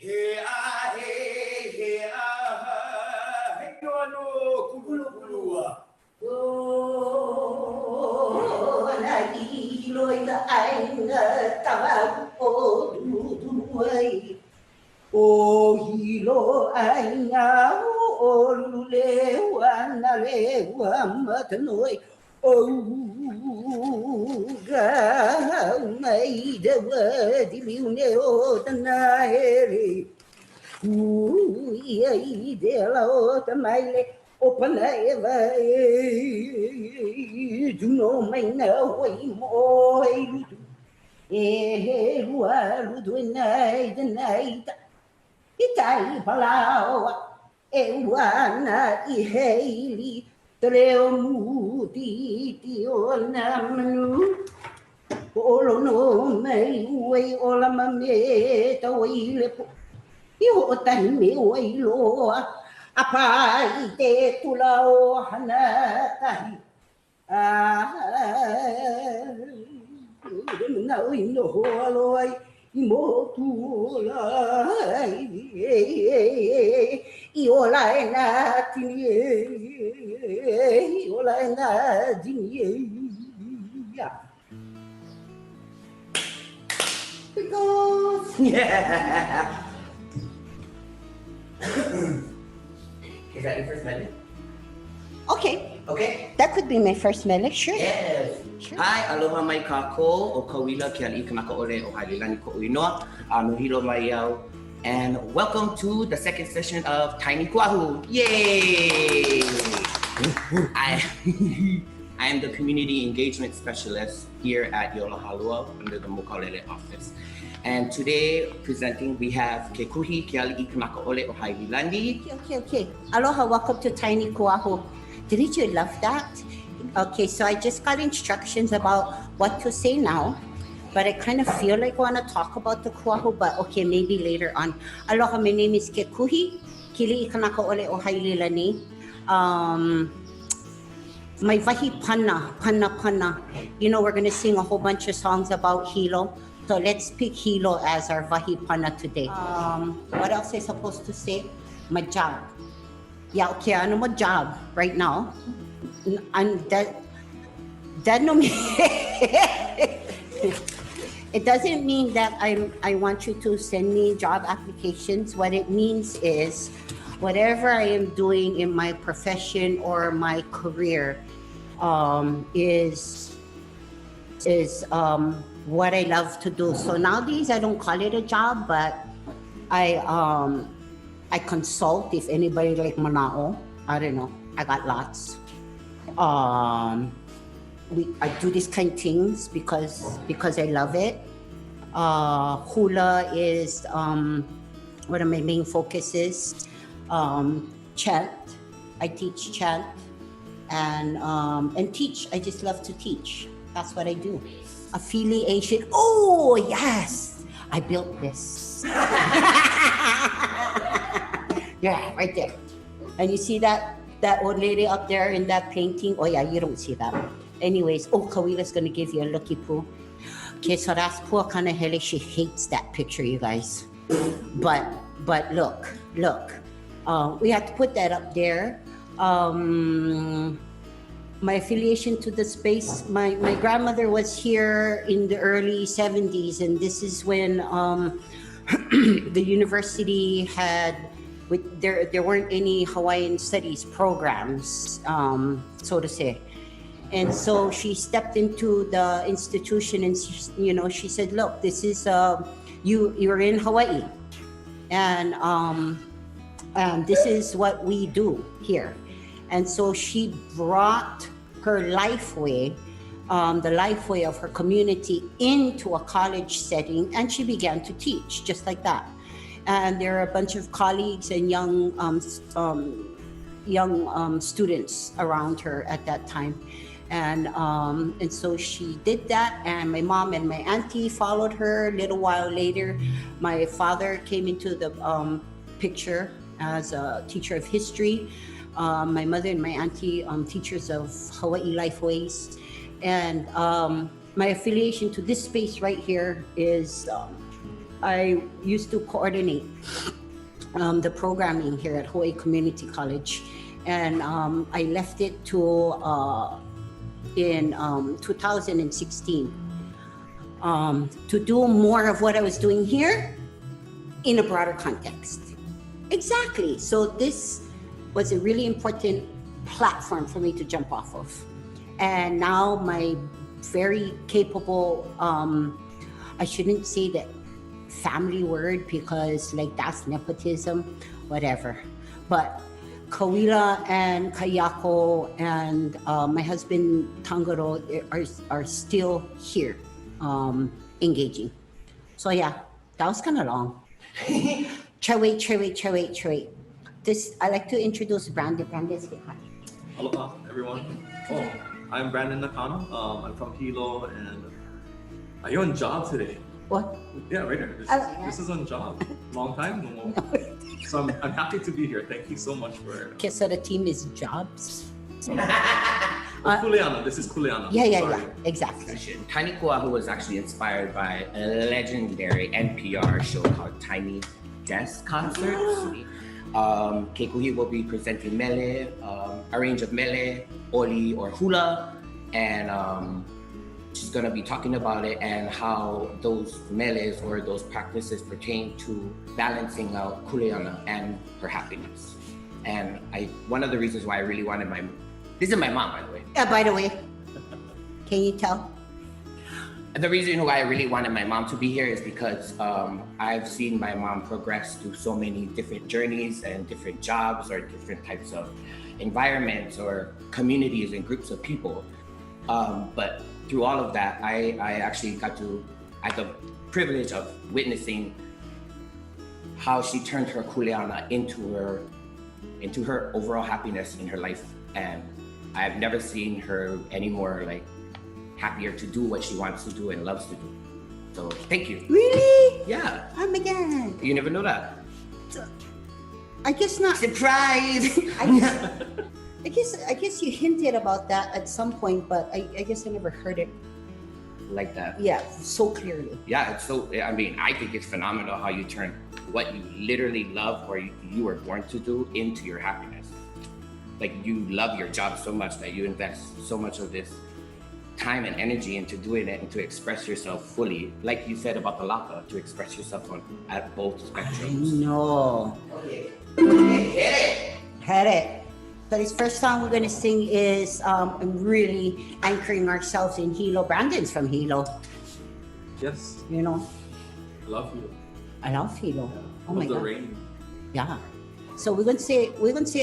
He a he a he no kulu kulua. Oh, na iloi ka ainga tawa o duai. O hilo ainga o lule wana le matanoi. O ga mai de di liune o tanaere. Ai de la o tamaile. Open eva do no mai na oi mo e lua ludo nai de nai itai palau e wana I heili treo muti ti ona manu olo no mai oi ola mame ta oi le I ho tai me oi loa Apai te tula o hana tahi. Na oi no aloi I mo tula I ola e na tini I ola e na tini Because Yeah. Is that your first medley? Okay. Okay. That could be my first medley, sure. Yes. Sure. Hi, aloha mai kako o Kuahu Kealiʻikanakaʻole o Haililani Koʻuinoa. Nuhilo mai iau. And welcome to the second session of Tiny Kuahu. Yay! I am the Community Engagement Specialist here at Iolahalua under the Mokalele office. And today presenting we have Kekuhi Kealiʻikanakaʻole o Haililani. Okay. Aloha, welcome to Tiny Kuahu. Didn't you love that? Okay, so I just got instructions about what to say now, but I kind of feel like I want to talk about the Kuahu, but okay, maybe later on. Aloha, my name is Kekuhi Kealiʻikanakaʻole o Haililani. My wahi pana. You know, we're going to sing a whole bunch of songs about hilo. So let's pick hilo as our wahi pana today. What else am I supposed to say? My job. Yeah, okay, I know my job right now. And that no it doesn't mean that I want you to send me job applications. What it means is whatever I am doing in my profession or my career is what I love to do. So nowadays I don't call it a job, but I consult if anybody like Manao. I don't know. I got lots. I do these kind of things because I love it. Hula is one of my main focuses. Chant. I teach chant and teach. I just love to teach. That's what I do. Affiliation. Oh yes, I built this. Yeah, right there. And you see that old lady up there in that painting? Oh yeah, you don't see that. Anyways, Kawila's gonna give you a looky poo. Okay, so that's poor Kanahele. She hates that picture, you guys. But look. We have to put that up there. My affiliation to the space, my grandmother was here in the early 70s, and this is when the university had, there weren't any Hawaiian studies programs, so to say. And so she stepped into the institution and she said, look, this is, you're in Hawaii. And this is what we do here. And so she brought her life way, the life way of her community into a college setting, and she began to teach just like that. And there are a bunch of colleagues and young students around her at that time. And so she did that, and my mom and my auntie followed her. A little while later, my father came into the picture as a teacher of history. My mother and my auntie, teachers of Hawaii Lifeways. And my affiliation to this space right here is I used to coordinate the programming here at Hawaii Community College, and I left it to in 2016 to do more of what I was doing here in a broader context. Exactly. So this was a really important platform for me to jump off of. And now my very capable, I shouldn't say that family word because like that's nepotism, whatever. But Kawila and Kayako and my husband Tangaro are still here engaging. So yeah, that was kind of long. Wait. This, I like to introduce Brandon. Brandon, say hi. Aloha, everyone. Oh, I'm Brandon Nakano. I'm from Hilo, and are you on job today? What? Yeah, right here. This is on job. Long time, no more. So I'm happy to be here. Thank you so much for. Okay, so the team is Jobs. Kuleana. This is Kuleana. Yeah, exactly. Tiny Kuahu was actually inspired by a legendary NPR show called Tiny Desk Concerts. Kekuhi will be presenting mele, a range of mele, oli, or hula, and she's going to be talking about it and how those meles or those practices pertain to balancing out kuleana and her happiness. And one of the reasons why I really wanted this is my mom, by the way. By the way, can you tell? The reason why I really wanted my mom to be here is because I've seen my mom progress through so many different journeys and different jobs or different types of environments or communities and groups of people. But through all of that, I actually had the privilege of witnessing how she turned her kuleana into her overall happiness in her life. And I've never seen her any more like happier to do what she wants to do and loves to do. So thank you. Really? Yeah. Oh my God. You never know that. I guess not. Surprise! I guess you hinted about that at some point, but I guess I never heard it like that. Yeah, so clearly. Yeah, it's so, I mean, I think it's phenomenal how you turn what you literally love or you were born to do into your happiness. Like you love your job so much that you invest so much of this time and energy into doing it and to express yourself fully, like you said about the laka, to express yourself at both spectrums. No. Okay, Hit it. So this first song we're going to sing is really anchoring ourselves in Hilo. Brandon's from Hilo. Yes. You know? I love you. I love Hilo. Oh my the God. Rain. Yeah. So we're gonna say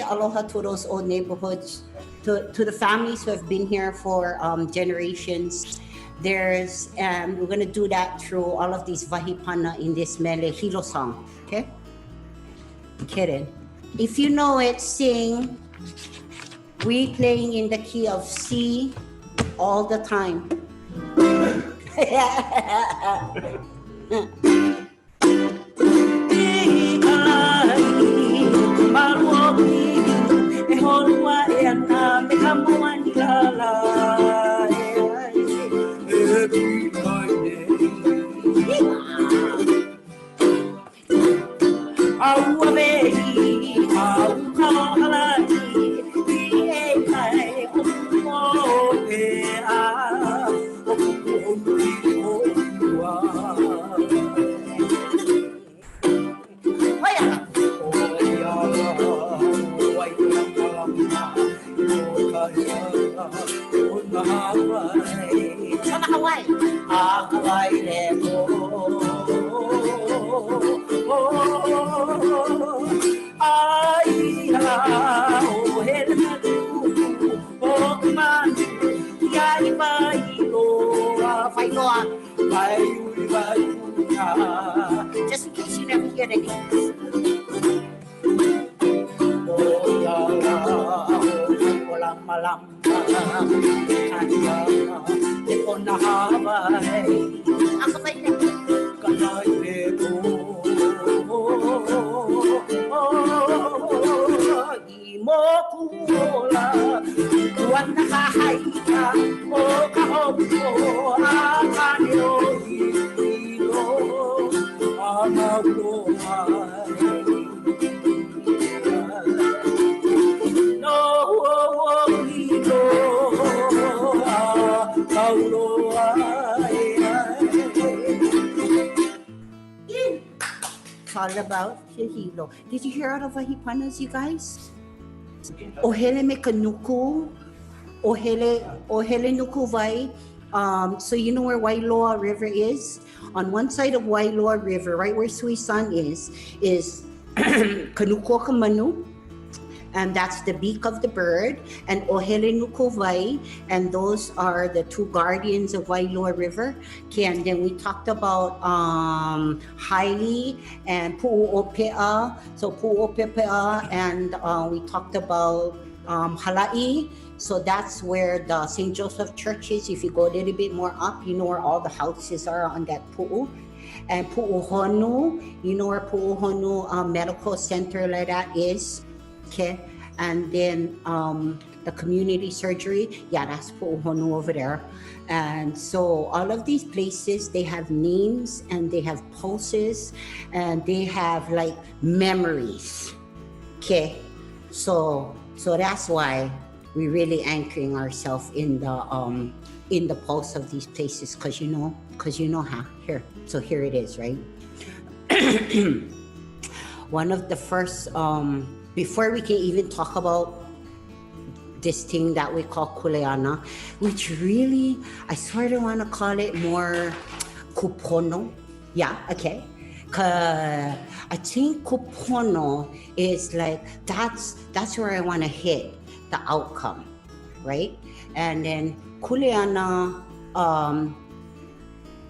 aloha to those old neighborhoods, to the families who have been here for generations. And we're gonna do that through all of these vahipana in this mele Hilo song. Okay? Kidding. If you know it, sing. We playing in the key of C all the time. Just in case you never hear the names. all about the hilo. Did you hear all of Wahipanas, you guys? Ohele me kanuku, ohele nuku vai. So you know where Wailoa River is? On one side of Wailoa River, right where Suisan is Kanuku Kamanu, and that's the beak of the bird, and Ohele nuku vai, and those are the two guardians of Wailoa River. Okay, and then we talked about Haile and Pu'uopea. So Pu'uopea, and we talked about Hala'i. So that's where the St. Joseph Church is. If you go a little bit more up, you know where all the houses are on that pu'u. And Pu'uhonu, you know where Pu'uhonu Medical Center like that is. Okay. And then the community surgery, yeah, that's Pu'uhonu over there. And so all of these places, they have names and they have pulses and they have like memories. Okay. So that's why we're really anchoring ourselves in the pulse of these places, because you know how here. So here it is, right? One of the first, before we can even talk about this thing that we call kuleana, which really I sort of want to call it more kupono. Yeah, okay. I think kupono is like that's where I want to hit the outcome, right? And then kuleana,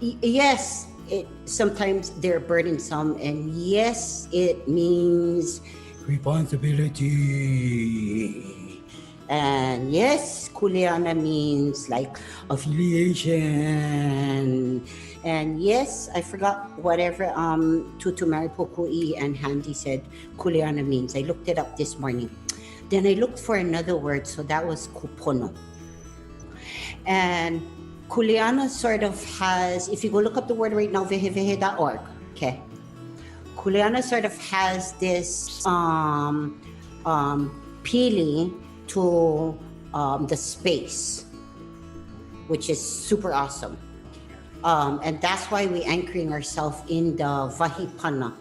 yes, it sometimes they're burdensome, and yes, it means responsibility, and yes, kuleana means like affiliation, and yes, I forgot whatever Tutu Maripokui and Handy said kuleana means. I looked it up this morning. Then I looked for another word, so that was kupono. And kuleana sort of has, if you go look up the word right now, vehevehe.org, okay. Kuleana sort of has this pili to the space, which is super awesome. And that's why we're anchoring ourselves in the Vahipana.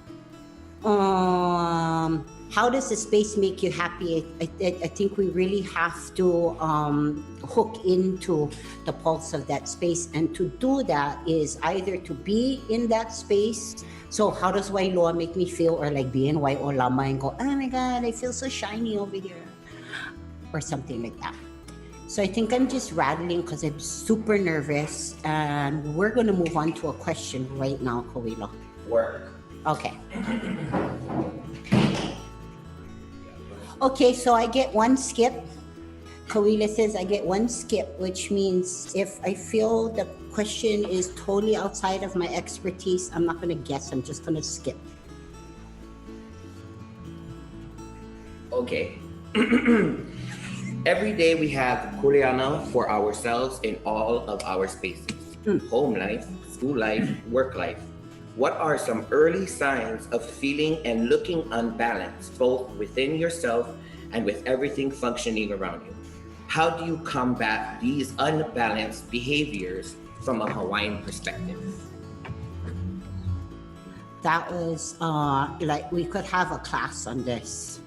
How does the space make you happy? I think we really have to hook into the pulse of that space. And to do that is either to be in that space. So how does Wailoa make me feel? Or like be in Waiolama and go, oh my God, I feel so shiny over here. Or something like that. So I think I'm just rattling because I'm super nervous. And we're going to move on to a question right now, Kawilo. Work. Okay. Okay, so I get one skip. Kawila says I get one skip, which means if I feel the question is totally outside of my expertise, I'm not going to guess. I'm just going to skip. Okay. Every day we have kuleana for ourselves in all of our spaces. Home life, school life, work life. What are some early signs of feeling and looking unbalanced, both within yourself and with everything functioning around you? How do you combat these unbalanced behaviors from a Hawaiian perspective? That was like we could have a class on this,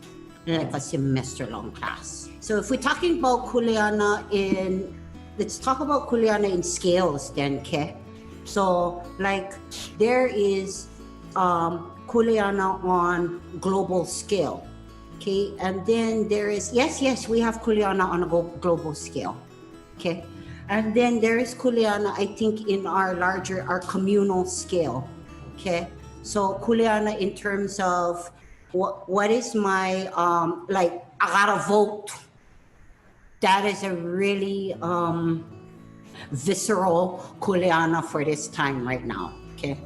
like a semester-long class. So if we're talking about kuleana let's talk about kuleana in scales then, okay? So like there is kuleana on global scale, okay? And then there is, yes, we have kuleana on a global scale, okay? And then there is kuleana, I think, in our communal scale, okay? So kuleana in terms of what is my, like, I gotta vote. That is a really visceral kuleana for this time right now, okay?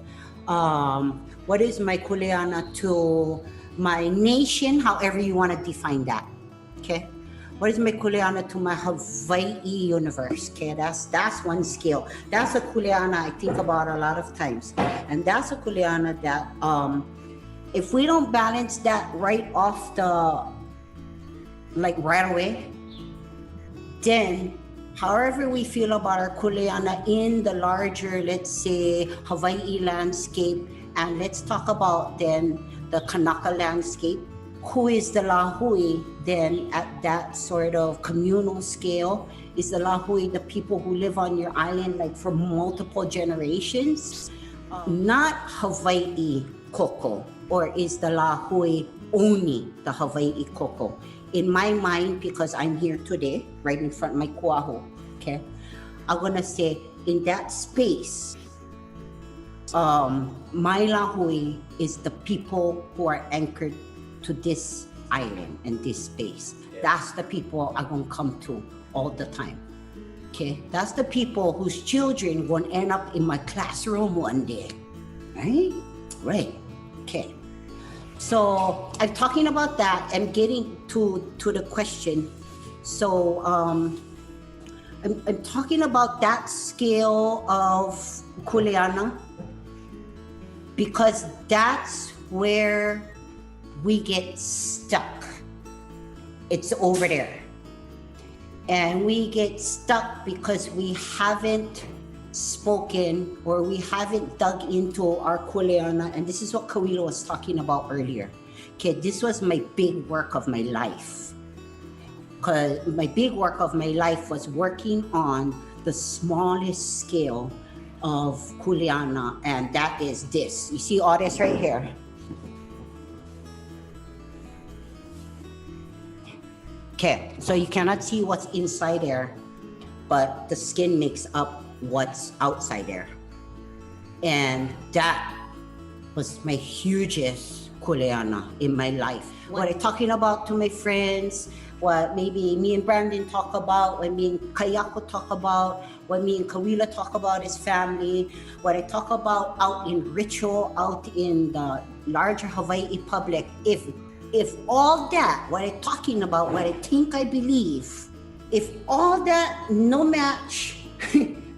What is my kuleana to my nation, however you want to define that, okay? What is my kuleana to my Hawaii universe, okay? That's one scale. That's a kuleana I think about a lot of times. And that's a kuleana that if we don't balance that right off right away, then however we feel about our kuleana in the larger, let's say, Hawaii landscape, And let's talk about then the Kanaka landscape. Who is the Lahui then at that sort of communal scale? Is the Lahui the people who live on your island like for multiple generations? Not Hawaii koko, or is the Lahui only the Hawaii koko? In my mind, because I'm here today, right in front of my kuahu, okay, I'm gonna say in that space, my Lahui is the people who are anchored to this island and this space. That's the people I'm gonna come to all the time. Okay, that's the people whose children won't end up in my classroom one day. Right? Right. Okay. So I'm talking about that. I'm getting to the question. So I'm talking about that scale of kuleana because that's where we get stuck. It's over there. And we get stuck because we haven't spoken or we haven't dug into our kuleana. And this is what Kawilo was talking about earlier. Okay, this was my big work of my life. Because my big work of my life was working on the smallest scale of kuleana, and that is this. You see all this right here? Okay, so you cannot see what's inside there, but the skin makes up what's outside there. And that was my hugest kuleana in my life. What I'm talking about to my friends, what maybe me and Brandon talk about, what me and Kayako talk about, what me and Kawila talk about is family, what I talk about out in ritual, out in the larger Hawaii public. If all that, what I'm talking about, what I think I believe, if all that no match,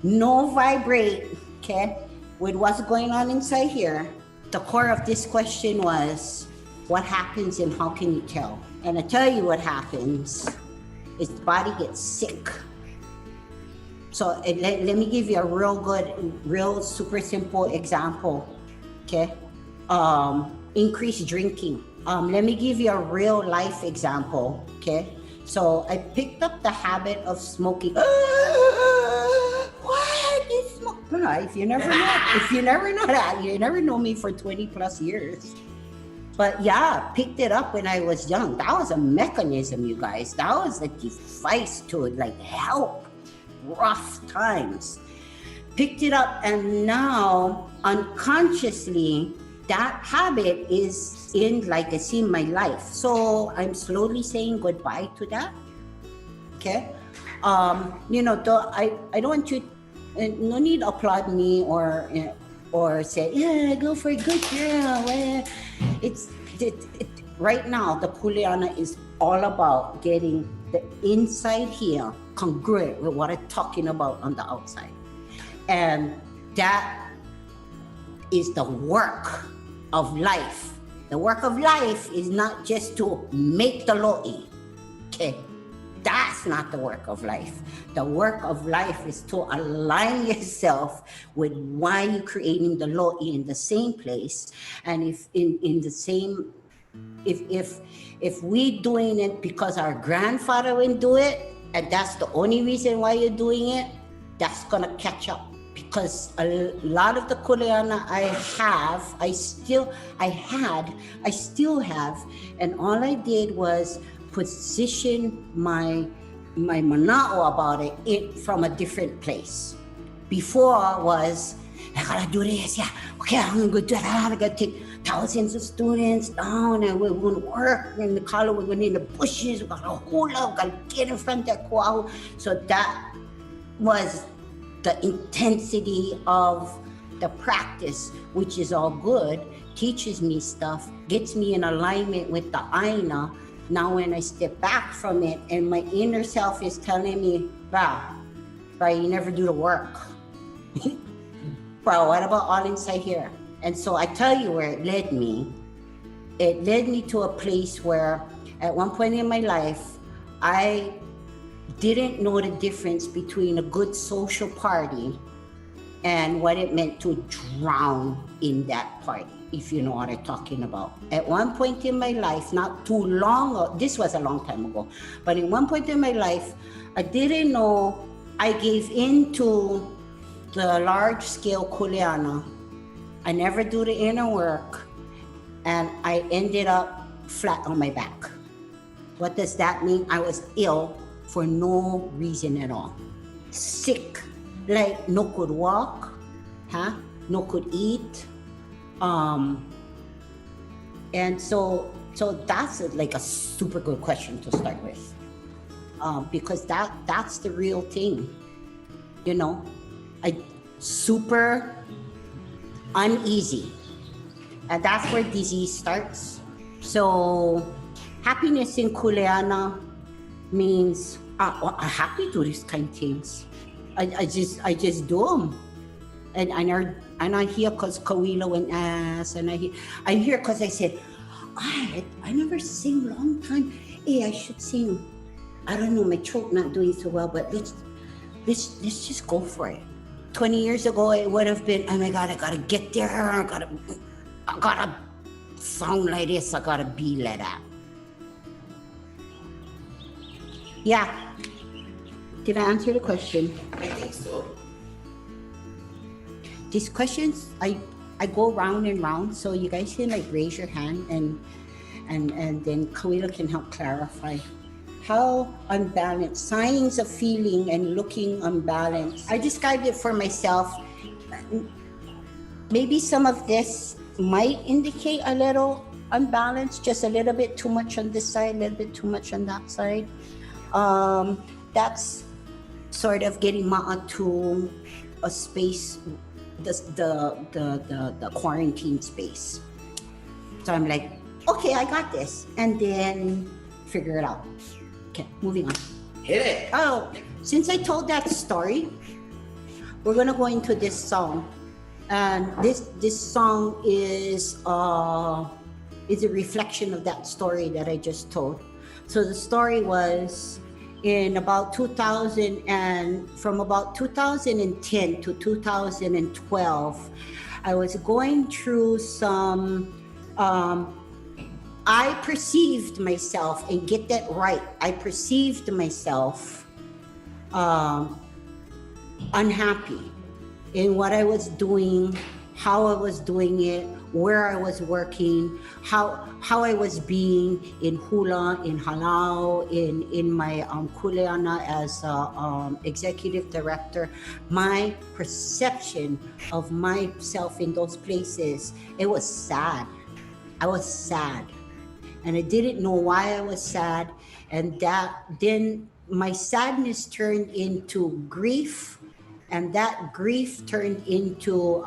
no vibrate, okay, with what's going on inside here, the core of this question was, what happens and how can you tell? And I tell you what happens is the body gets sick. So let me give you a real super simple example, okay? Increased drinking. Let me give you a real life example, okay? So I picked up the habit of smoking. What is smoke? If you never know that, you never know me for 20 plus years. But yeah, picked it up when I was young. That was a mechanism, you guys. That was a device to like help rough times. Picked it up, and now unconsciously, that habit is in legacy in my life. So I'm slowly saying goodbye to that. Okay. I don't want you, no need to applaud me or say, yeah, go for it, good girl. Right now, the kuleana is all about getting the inside here congruent with what I'm talking about on the outside. And that is the work of life. The work of life is not just to make the lo'i. Okay, that's not the work of life. The work of life is to align yourself with why you're creating the lo'i in the same place. And if in the same, if we doing it because our grandfather wouldn't do it, and that's the only reason why you're doing it, that's gonna catch up. Because a lot of the kuleana I still have, and all I did was position my mana'o about it from a different place. Before was, I gotta do this, yeah, okay, I'm gonna go do that, I gotta take thousands of students down, and we're gonna work in the color, we're gonna in the bushes, we gotta hula, we gotta get in front of that kuahu. So that was the intensity of the practice, which is all good, teaches me stuff, gets me in alignment with the aina. Now when I step back from it and my inner self is telling me, bro, you never do the work. Bro, what about all inside here? And so I tell you where it led me. It led me to a place where at one point in my life, I didn't know the difference between a good social party and what it meant to drown in that part, if you know what I'm talking about. At one point in my life, not too long, this was a long time ago, but in one point in my life, I didn't know I gave in to the large-scale kuleana. I never do the inner work, and I ended up flat on my back. What does that mean? I was ill for no reason at all. Sick, like no could walk, no could eat. And so that's like a super good question to start with, because that's the real thing, you know. I super uneasy, and that's where disease starts. So happiness in kuleana means I'm happy to do these kind of things. I just do them, and I hear because Kawila went ass, and I hear because I said I never sing long time. Hey, I should sing. I don't know, my throat not doing so well, but let's just go for it. 20 years ago, it would have been, oh my God, I gotta get there. I gotta sound like this. I gotta be like that. Yeah. Did I answer the question? I think so. These questions, I go round and round, so you guys can like raise your hand, and then Kawila can help clarify. How unbalanced, signs of feeling and looking unbalanced. I described it for myself. Maybe some of this might indicate a little unbalanced, just a little bit too much on this side, a little bit too much on that side. That's sort of getting ma'a to a space, the quarantine space. So I'm like, okay, I got this, and then figure it out. Okay, moving on. Hit it. Oh, since I told that story, we're gonna go into this song, and this song is a reflection of that story that I just told. So the story was in about 2000, and from about 2010 to 2012, I was going through some. I perceived myself, and get that right, I perceived myself unhappy in what I was doing, how I was doing it, where I was working, how I was being in hula, in halau, in my kuleana as executive director. My perception of myself in those places, it was sad. I was sad. And I didn't know why I was sad, and then my sadness turned into grief, and that grief turned into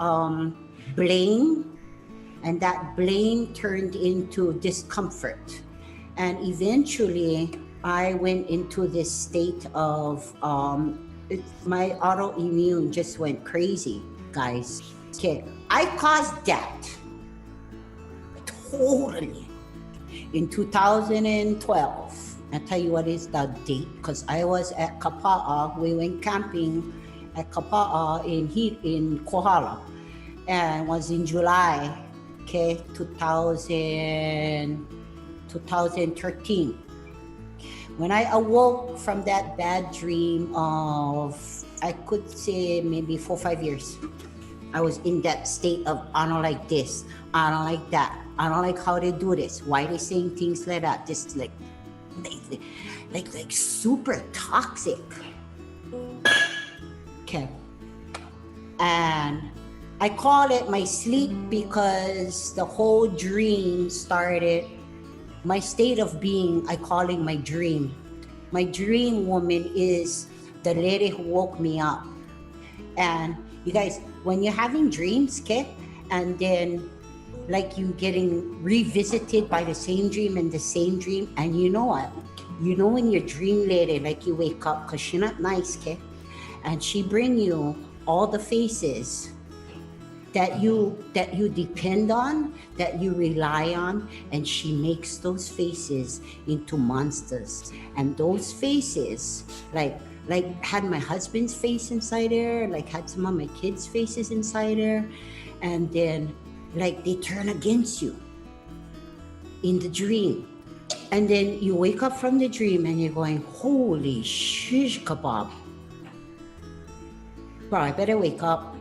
blame, and that blame turned into discomfort, and eventually I went into this state of my autoimmune just went crazy, guys. Okay, I caused that totally. In 2012, I'll tell you what is the date, because I was at Kapa'a. We went camping at Kapa'a in Kohala, and it was in July, 2013. When I awoke from that bad dream of, I could say maybe 4 or 5 years, I was in that state of, I don't like this, I don't like that, I don't like how they do this, why they saying things like that, just like super toxic. Okay. And I call it my sleep because the whole dream started, my state of being, I call it my dream. My dream woman is the lady who woke me up. And you guys, when you're having dreams, okay, and then like you getting revisited by the same dream and the same dream, and you know what? You know when your dream lady, like you wake up, because she's not nice, okay? And she bring you all the faces that you depend on, that you rely on, and she makes those faces into monsters. And those faces, like like had my husband's face inside there, like had some of my kids' faces inside there, and then like they turn against you in the dream. And then you wake up from the dream and you're going, holy shish kebab. Bro, I better wake up.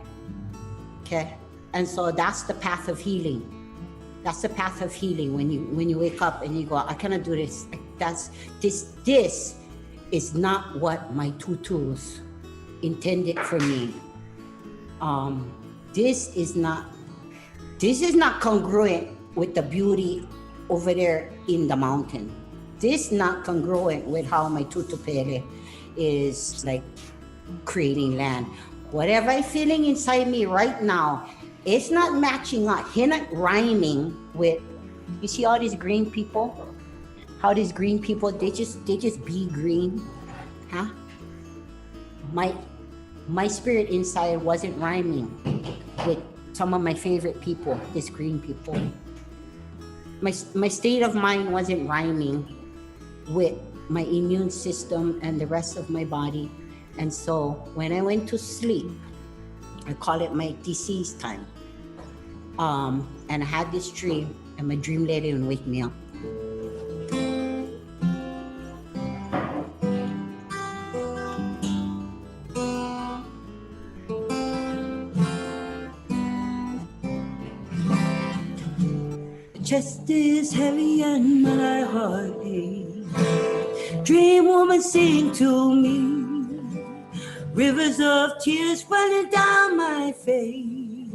Okay? And so that's the path of healing. That's the path of healing when you wake up and you go, I cannot do this. This is not what my tutus intended for me. This is not congruent with the beauty over there in the mountain. This not congruent with how my tutupere is like creating land. Whatever I'm feeling inside me right now, it's not matching up. It's not rhyming with, you see all these green people? How these green people, they just be green. Huh? My spirit inside wasn't rhyming with some of my favorite people, these green people. My state of mind wasn't rhyming with my immune system and the rest of my body. And so when I went to sleep, I call it my disease time. And I had this dream, and my dream lady would wake me up. Chest is heavy and my heart aches. Dream woman sing to me. Rivers of tears running down my face.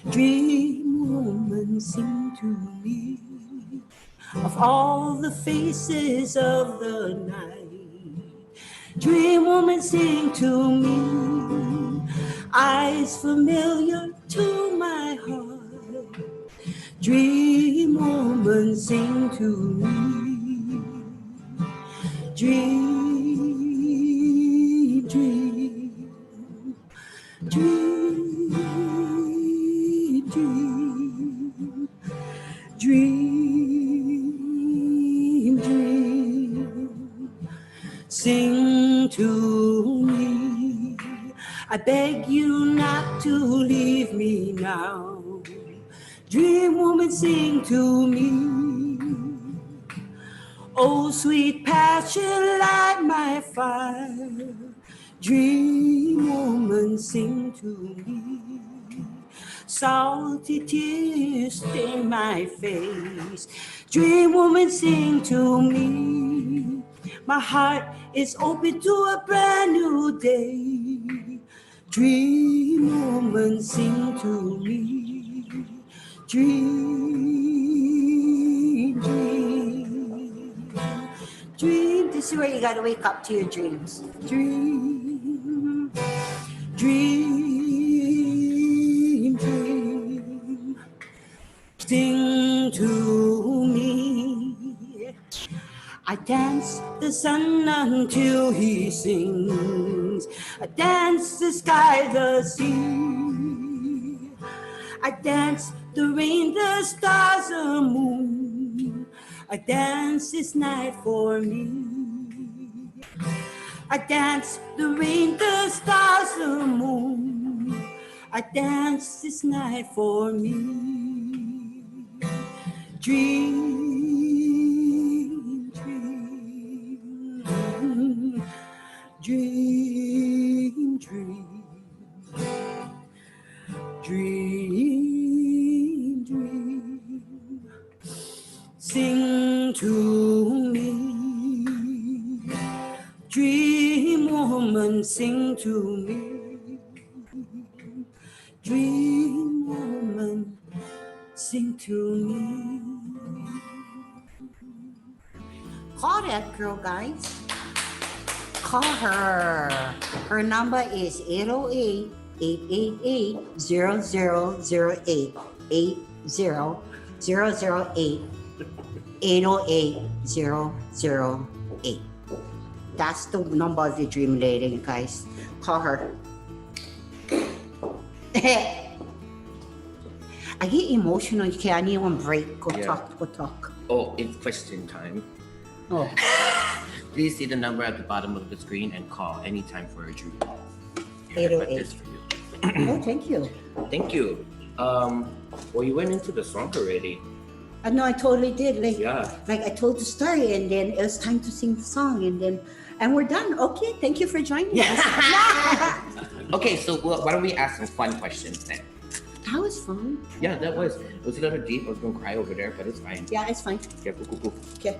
Dream woman sing to me. Of all the faces of the night. Dream woman sing to me. Eyes familiar to my heart. Dream woman sing to me. Dream, dream, dream, dream, dream, dream. Sing to me. I beg you not to leave me now. Dream woman sing to me. Oh, sweet passion, light my fire. Dream woman sing to me. Salty tears stain my face. Dream woman sing to me. My heart is open to a brand new day. Dream woman sing to me. Dream, dream, dream. This is where you gotta wake up to your dreams. Dream, dream, dream. Sing to me. I dance the sun until he sings. I dance the sky, the sea. I dance the rain, the stars, the moon. I dance this night for me. I dance the rain, the stars, the moon. I dance this night for me. Dream, dream, dream, dream. Dream, dream, sing to me. Dream woman, sing to me. Dream woman, sing to me. Call that girl, guys. Call her. Her number is 808 888-0008, 80008, 808-008. That's the number of your dream lady, guys. Call her. I get emotional. Okay, I need one break. Go talk. Oh, it's question time. Oh. Please see the number at the bottom of the screen and call anytime for a dream. 808. For you. Oh, thank you. Thank you. Well, you went into the song already. No, I totally did. Yeah. Like I told the story, and then it was time to sing the song, and we're done. Okay, thank you for joining us. Okay, so why don't we ask some fun questions then? That was fun. Yeah, it was a little deep. I was gonna cry over there, but it's fine. Yeah, it's fine. Yeah, cool. Okay.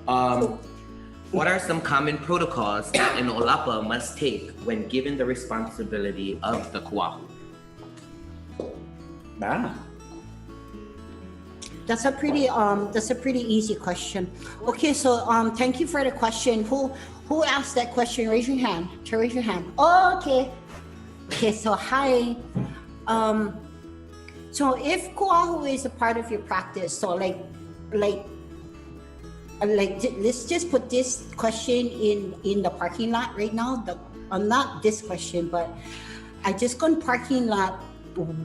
What are some common protocols that an olapa must take when given the responsibility of the kuahu? That's a pretty easy question. Okay, so thank you for the question. Who asked that question? Raise your hand. Raise your hand. Oh, okay. Okay, so hi. So if kuahu is a part of your practice, so like let's just put this question in the parking lot right now. Not this question, but I just gone parking lot.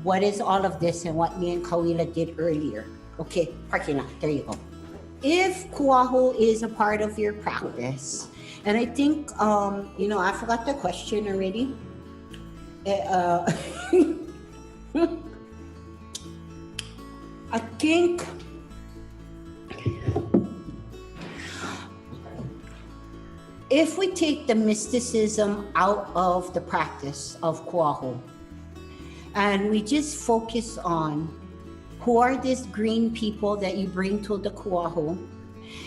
What is all of this and what me and Kawila did earlier? Okay, parking lot. There you go. If kuahu is a part of your practice, and I think I forgot the question already. I think if we take the mysticism out of the practice of kuahu and we just focus on who are these green people that you bring to the kuahu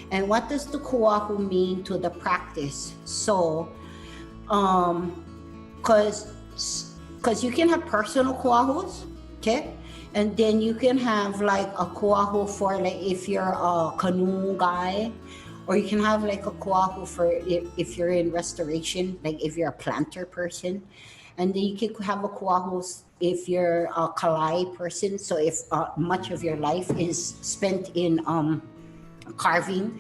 and what does the kuahu mean to the practice. So because you can have personal kuahus, okay, and then you can have like a kuahu for like if you're a canoe guy, or you can have like a kuahu for if you're in restoration, like if you're a planter person, and then you can have a kuahu if you're a kalai person. So if much of your life is spent in carving,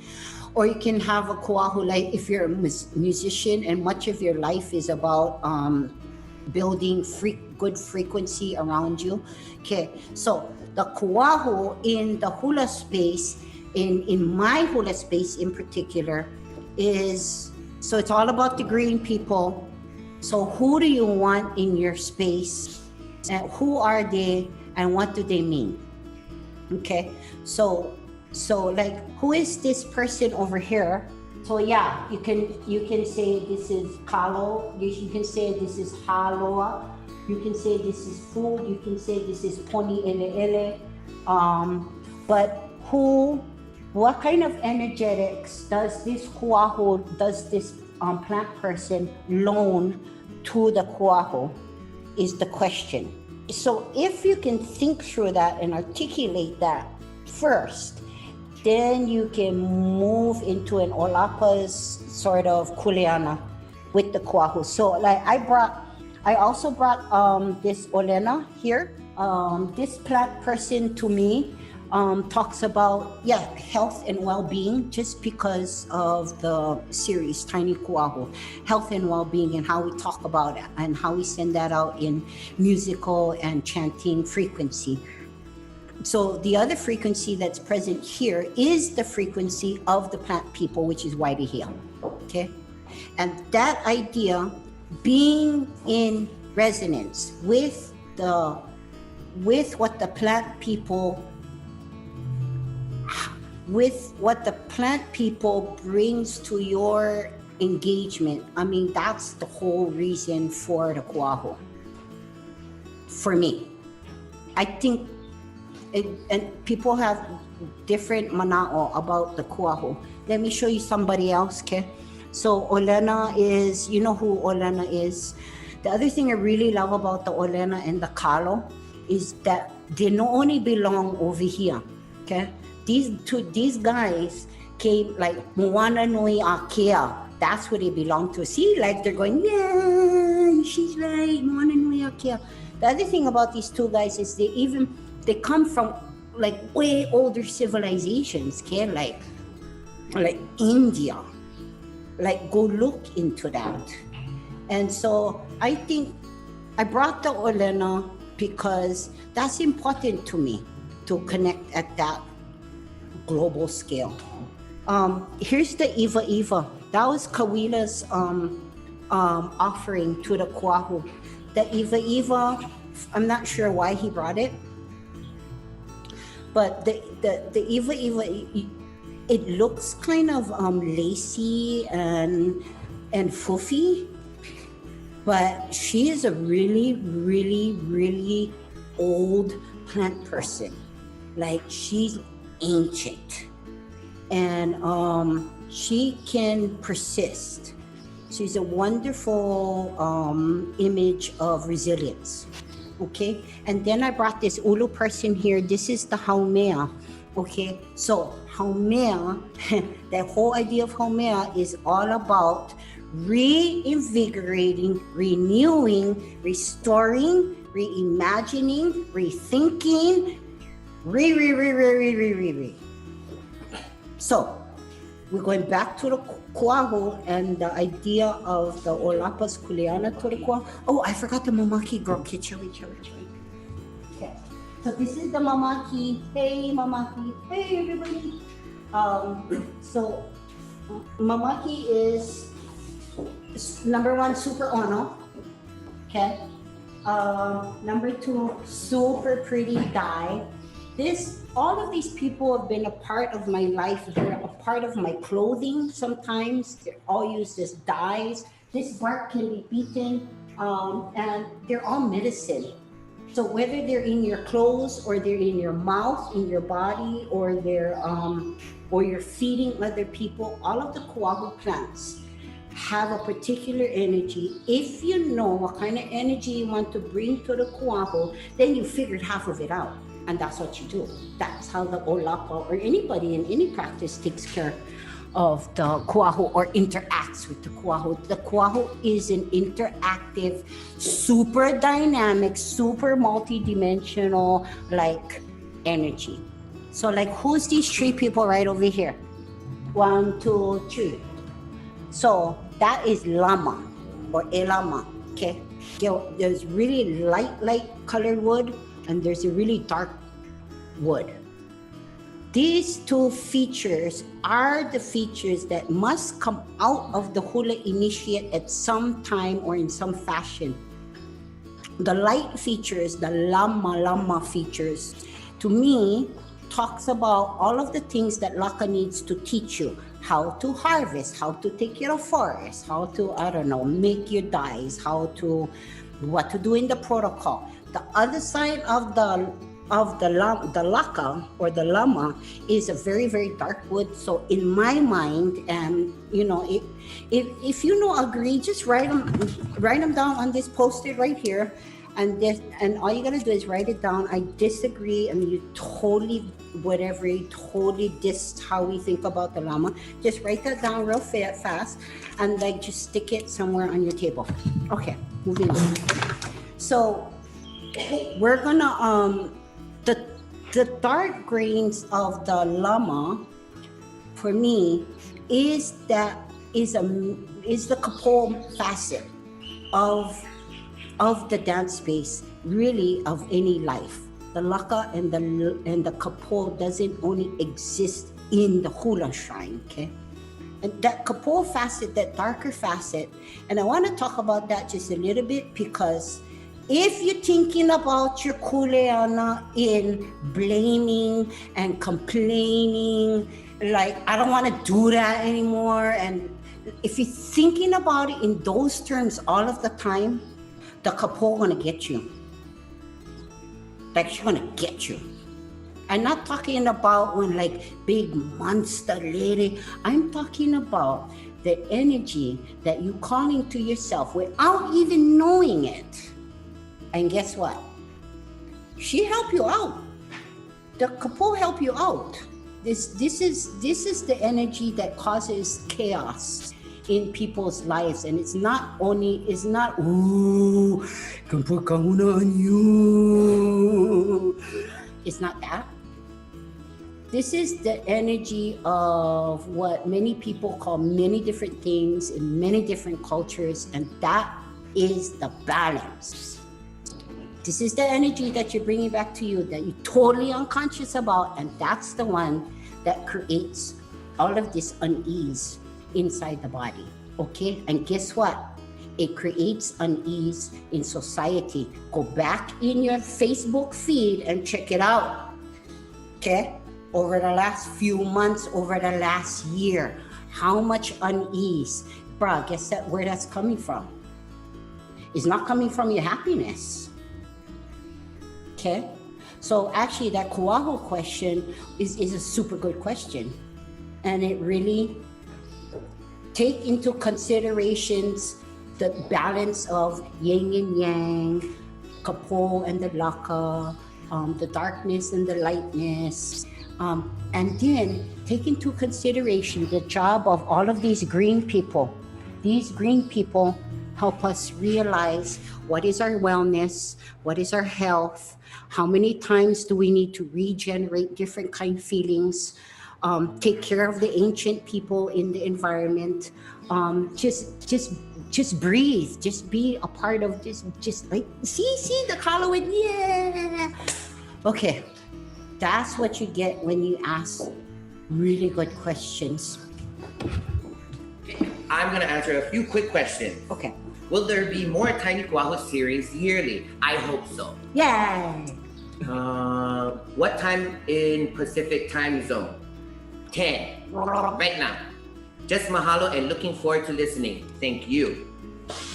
or you can have a kuahu like if you're a musician and much of your life is about building good frequency around you. Okay, so the kuahu in the hula space, in my hula space in particular, is so it's all about the green people. So who do you want in your space, and who are they, and what do they mean? Okay, so like who is this person over here? So yeah, you can say this is kalo, you can say this is haloa, you can say this is food, you can say this is poni ele. But what kind of energetics does this kuahu, does this plant person loan to the kuahu is the question. So if you can think through that and articulate that first, then you can move into an olapa's sort of kuleana with the kuahu. So like I also brought this olena here. This plant person to me talks about health and well-being, just because of the series Tiny Kuahu, health and well-being, and how we talk about it and how we send that out in musical and chanting frequency. So the other frequency that's present here is the frequency of the plant people, which is Wairihia. Okay, and that idea being in resonance with what the plant people brings to your engagement. I mean, that's the whole reason for the kuahu. For me, I think and people have different mana'o about the kuahu. Let me show you somebody else, okay? So olena is, you know who olena is. The other thing I really love about the olena and the kalo is that they not only belong over here, okay? These guys came like Moana Nui Akea. That's where they belong to. See, like they're going, yeah, she's right, Moana Nui Akea. The other thing about these two guys is they come from like way older civilizations, okay? Like India. Like go look into that. And so I think I brought the olena because that's important to me to connect at that global scale. Here's the Eva. That was Kawila's offering to the Kuahu. The Iwa, I'm not sure why he brought it, but the Iwa, it looks kind of lacy and foofy, but she is a really, really, really old plant person. Like, she's ancient, and she can persist. She's a wonderful image of resilience. Okay, and then I brought this ulu person here. This is the haumea. Okay, so haumea, the whole idea of haumea is all about reinvigorating, renewing, restoring, reimagining, rethinking, re. So we're going back to the Kuahu and the idea of the Olapa's kuleana to the Kuahu. Oh, I forgot the mamaki girl. Okay, okay. So this is the mamaki. Hey, mamaki. Hey, everybody. So mamaki is number one, super ono. Okay. Number two, super pretty dye. All of these people have been a part of my life. They're a part of my clothing sometimes. They're all used as dyes. This bark can be beaten, and they're all medicine. So whether they're in your clothes or they're in your mouth, in your body, or you're feeding other people, all of the Kuahu plants have a particular energy. If you know what kind of energy you want to bring to the Kuahu, then you figured half of it out. And that's what you do. That's how the Olapa or anybody in any practice takes care of the Kuahu or interacts with the Kuahu. The Kuahu is an interactive, super dynamic, super multi-dimensional like energy. So like, who's these three people right over here? 1, 2, 3. So that is lama or elama, okay? There's really light colored wood, and there's a really dark wood. These two features are the features that must come out of the hula initiate at some time or in some fashion. The light features, the lama features, to me, talks about all of the things that Laka needs to teach you. How to harvest, how to take care of forests, how to, make your dyes, what to do in the protocol. The other side of the laka or the lama is a very, very dark wood. So in my mind, and if you agree, just write them down on this post-it right here, and all you gotta do is write it down. I disagree, and you totally dissed how we think about the lama. Just write that down real fast, and just stick it somewhere on your table. Okay, moving on. So we're gonna the dark grains of the lama for me is the kapol facet of the dance space, really, of any life. The laka and the kapol doesn't only exist in the hula shrine, okay? And that kapol facet, that darker facet, and I want to talk about that just a little bit, because if you're thinking about your kuleana in blaming and complaining, like, I don't want to do that anymore, and if you're thinking about it in those terms all of the time, the kapol gonna get you. Like, she's gonna get you. I'm not talking about when big monster lady. I'm talking about the energy that you call into yourself without even knowing it. And guess what? She help you out. The kapol help you out. This is the energy that causes chaos in people's lives, and it's not ooh, can put kahuna on you. It's not that. This is the energy of what many people call many different things in many different cultures, and that is the balance. This is the energy that you're bringing back to you that you're totally unconscious about, and that's the one that creates all of this unease inside the body. Okay, and guess what? It creates unease in society. Go back in your Facebook feed and check it out. Okay, over the last few months, over the last year, how much unease. Bruh, guess where that's coming from? It's not coming from your happiness. Okay, so actually that Kuahu question is a super good question, and it really take into considerations the balance of yin and yang, kapo and the laka, the darkness and the lightness, and then take into consideration the job of all of these green people. These green people help us realize what is our wellness, what is our health, how many times do we need to regenerate different kind of feelings, take care of the ancient people in the environment, just breathe, just be a part of this, just like, see the color, yeah. Okay, that's what you get when you ask really good questions. I'm gonna answer a few quick questions. Okay. Will there be more Tiny Kuahu series yearly? I hope so. Yay! What time in Pacific time zone? 10. Right now. Just mahalo and looking forward to listening. Thank you.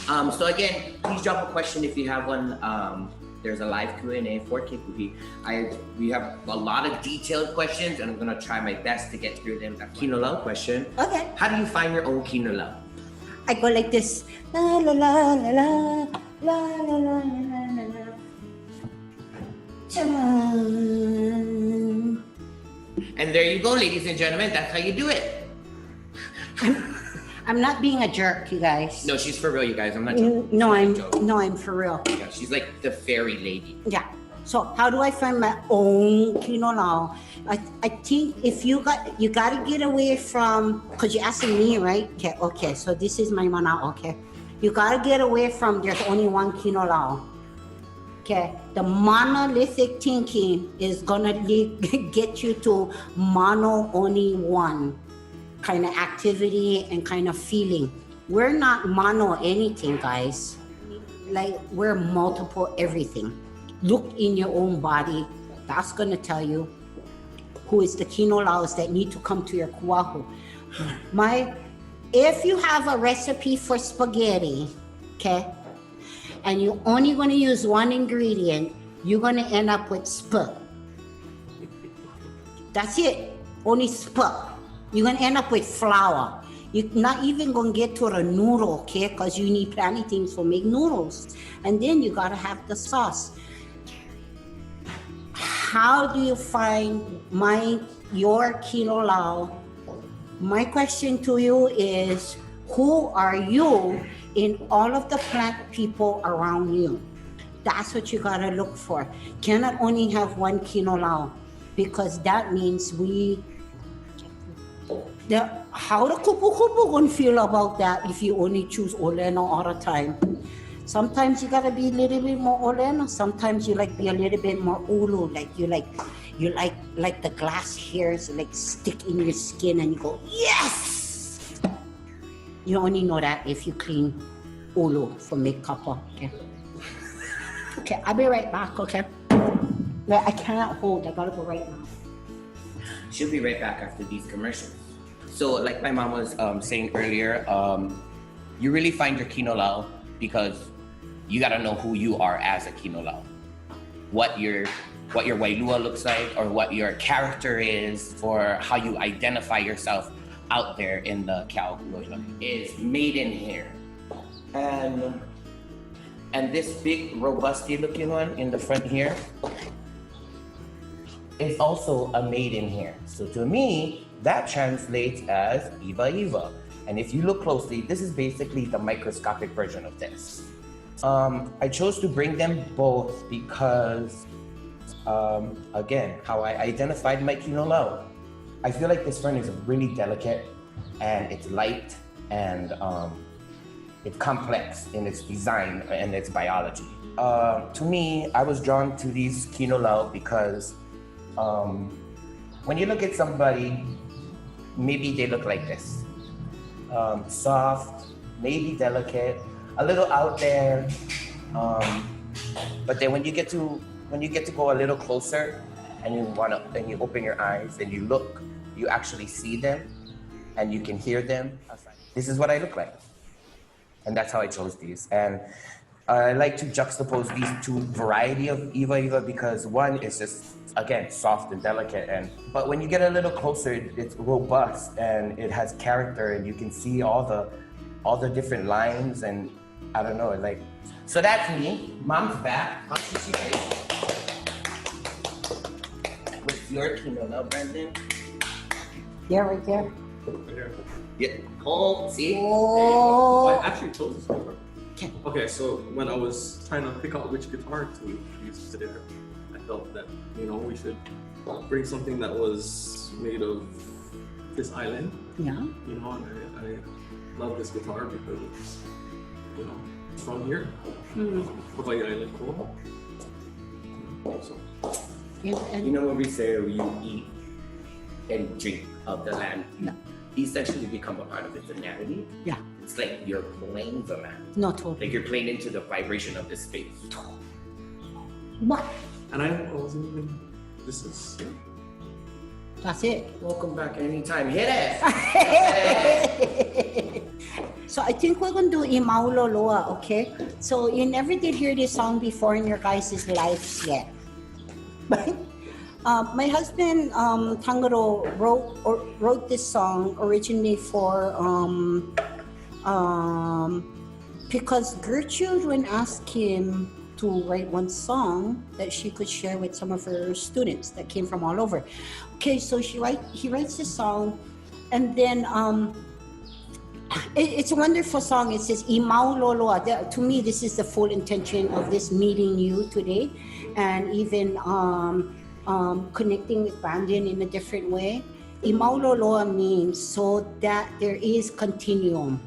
So again, please drop a question if you have one. There's a live Q&A for Kekuhi. We have a lot of detailed questions, and I'm gonna try my best to get through them. That Kinolau question. Okay. How do you find your own Kinolau? I go like this. La la la la la la la la la la la. And there you go, ladies and gentlemen. That's how you do it. I'm not being a jerk, you guys. No, she's for real, you guys. I'm not joking. No, She's not joking. I'm for real. Yeah, she's like the fairy lady. Yeah. So how do I find my own Kinolau? I think if you gotta get away from, because you're asking me, right? Okay, so this is my mana, okay. You gotta get away from there's only one Kinolau. Okay, the monolithic thinking is gonna get you to mono only one kind of activity and kind of feeling. We're not mono anything, guys. Like, we're multiple everything. Look in your own body. That's gonna tell you who is the Kinolaus that need to come to your Kuahu. If you have a recipe for spaghetti, okay, and you're only gonna use one ingredient, you're gonna end up with sp. That's it, only sp. You're gonna end up with flour. You're not even gonna get to the noodle, okay, because you need plenty things to make noodles. And then you gotta have the sauce. How do you find your Kinolau? My question to you is, who are you in all of the plant people around you? That's what you gotta look for. Cannot only have one Kinolau, because that means how the kupu gonna feel about that if you only choose olena all the time? Sometimes you gotta be a little bit more olena. Sometimes you like be a little bit more ulu. Like you like the glass hairs like stick in your skin and you go, yes! You only know that if you clean ulu for makeup, okay? Okay, I'll be right back, okay? But I cannot hold, I gotta go right now. She'll be right back after these commercials. So like my mom was saying earlier, you really find your Kinolau because you gotta know who you are as a Kinolau. What your wailua looks like, or what your character is, or how you identify yourself out there in the Kealiʻikanakaʻole is maiden hair. And this big robusty looking one in the front here is also a maiden hair. So to me, that translates as Iva Iva. And if you look closely, this is basically the microscopic version of this. I chose to bring them both because, again, how I identified my Kinolau. I feel like this fern is really delicate, and it's light, and it's complex in its design and its biology. To me, I was drawn to these Kinolau because when you look at somebody, maybe they look like this. soft, maybe delicate, a little out there. But then when you get to go a little closer, and you open your eyes and you look, you actually see them, and you can hear them. This is what I look like, and that's how I chose these. And I like to juxtapose these two variety of Iwa because one is just, again, soft and delicate, but when you get a little closer, it's robust and it has character, and you can see all the different lines, and I don't know, like, so that's me. Mom's back. How should she face? With your kino now, Brandon. Yeah, right there. Right here. Yeah. Hold. See. Oh. I actually chose this guitar. Okay, so when I was trying to pick out which guitar to use today, I felt that, we should bring something that was made of this island. Yeah. And I love this guitar because it's from here, Hawaii Island, cool. So. When we say you eat and drink of the land, essentially become a part of its anatomy. Yeah. It's like you're playing the land. No, totally. Like you're playing into the vibration of the space. What? And I wasn't even, this is... That's it. Welcome back anytime. Hit it! So I think we're going to do Imauloloa, okay? So you never did hear this song before in your guys' lives yet. My husband, Tangaro, wrote this song originally for... because Gertrude, when asked him to write one song that she could share with some of her students that came from all over. Okay, so he writes this song, and then it's a wonderful song. It says Imauloloa. To me, this is the full intention of this meeting you today, and even connecting with Brandon in a different way. Imauloloa means so that there is continuum.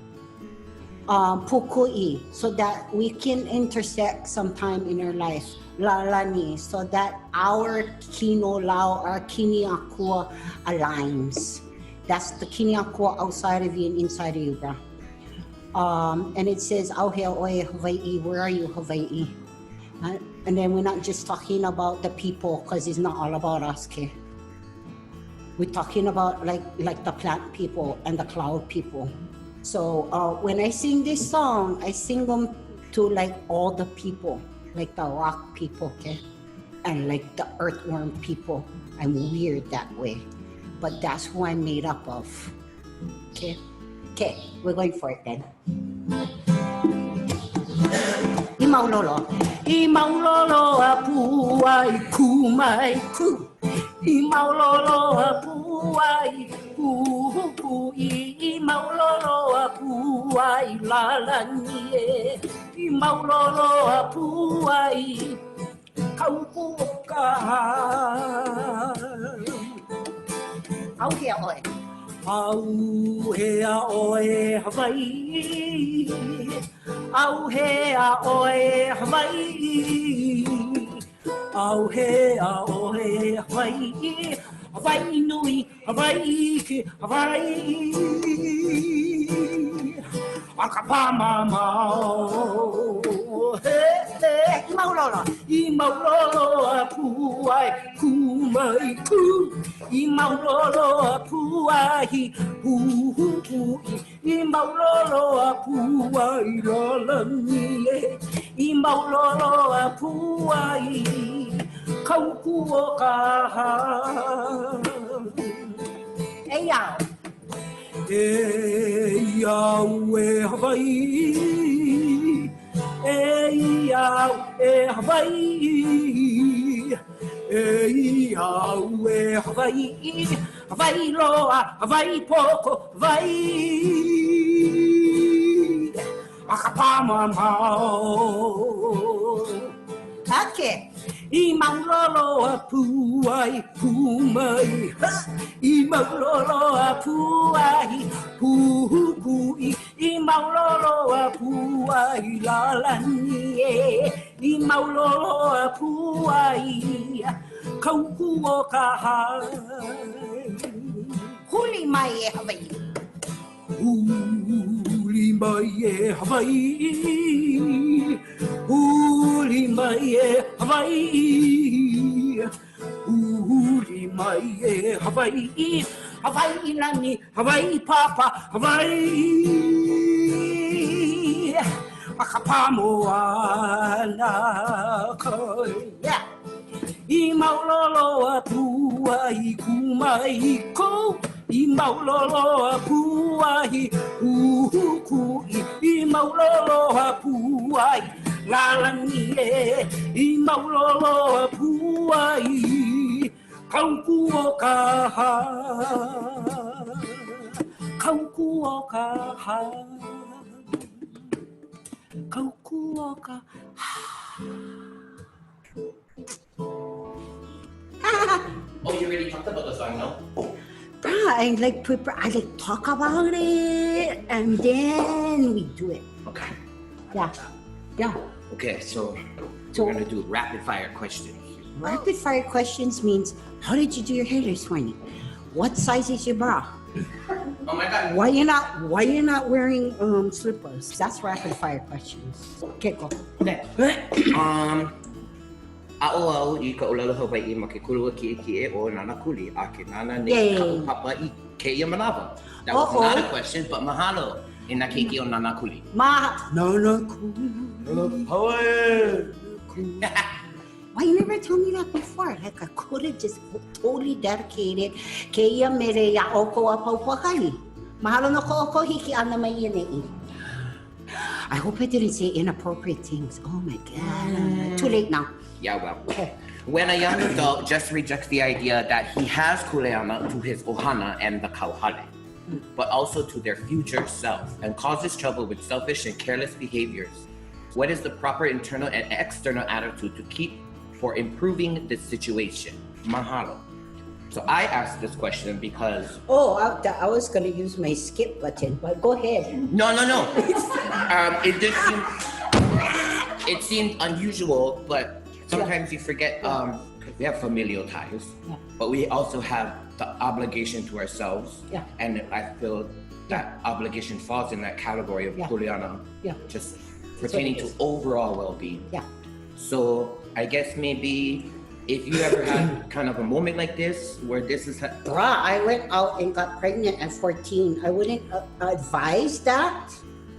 Pukui, so that we can intersect sometime in our life. Lalani, so that our kino lao, our kiniakua aligns. That's the kiniakua outside of you and inside of you, bro. And it says, Auhe oe Hawaii, where are you, Hawaii? And then we're not just talking about the people, because it's not all about us, okay? We're talking about like the plant people and the cloud people. So when I sing this song, I sing them to like all the people, like the rock people, okay? And like the earthworm people. I'm weird that way, but that's who I'm made up of, okay? Okay, we're going for it then. Imaulolo. Imaulolo apuai kumai ku. Imaulolo apuai kuhui. Imaulolo apuai lalanie. Imaulolo apuai kaupuka. Auhea oe. Auhea oe Hawaii. Auhea oe Hawaii. Auhea oe Hawaii. Hawaii nui, Hawaii ki, Hawaii. Akapama mau. Imaulolo. Imaulolo apuai kumai ku. Imaulolo apuai huhui. Imaulolo apuai lalanie. Imaulolo apuai kaukuoka. Eyao. Eyao e Hawaii. Eyao e Hawaii. Eyao e Hawaii. Hawaii loa, Hawaii poko, Hawaii. Akapama mau. Okay. Imaulolo apuai kumai. Imaulolo apuai huhui. Imaulolo apuai lalanie. Imaulolo apuai kaukuoka. Huli mai e Hawaii. Huli mai e Hawaii, huli mai e Hawaii, huli mai e Hawaii, Hawaii nani, Hawaii papa, Hawaii, akapamoana koia. I maulolo a pua I kumai ko I maulolo a pua I uhuku I maulolo a pua I lalani e I maulolo a pua I kauku o ka ha kauku o ka ha kauku o ka ha. Oh, you already talked about the song, no? I like talk about it and then we do it. Okay. Yeah. Okay, so we're gonna do rapid fire questions. Rapid fire questions means, how did you do your hair this morning? What size is your bra? Oh my God. Why you not wearing slippers? That's rapid fire questions. Okay, go. Okay. A'o I ka olelo Hawaii ma ke kulua ki o nana kuli a ke nana ne ka papa I keia manawa. That was not a question, but mahalo in na keiki o nana kuli. Nana kuli. Hawaii. Why you never told me that before? Like I could have just totally dedicated keia mere ya oko a paupakali. Mahalo no ko oko hiki ana mai nei. I hope I didn't say inappropriate things. Oh my God. Too late now. Yeah, well. Okay. When a young adult just rejects the idea that he has kuleana to his ohana and the kauhale, but also to their future self, and causes trouble with selfish and careless behaviors, what is the proper internal and external attitude to keep for improving this situation? Mahalo. So I asked this question because... Oh, I was going to use my skip button, but go ahead. No. It seemed unusual, but sometimes you forget, because we have familial ties, but we also have the obligation to ourselves. Yeah. And I feel that obligation falls in that category of kuleana, just pertaining to overall well-being. Yeah. So I guess maybe if you ever had kind of a moment like this, where this is... I went out and got pregnant at 14. I wouldn't advise that.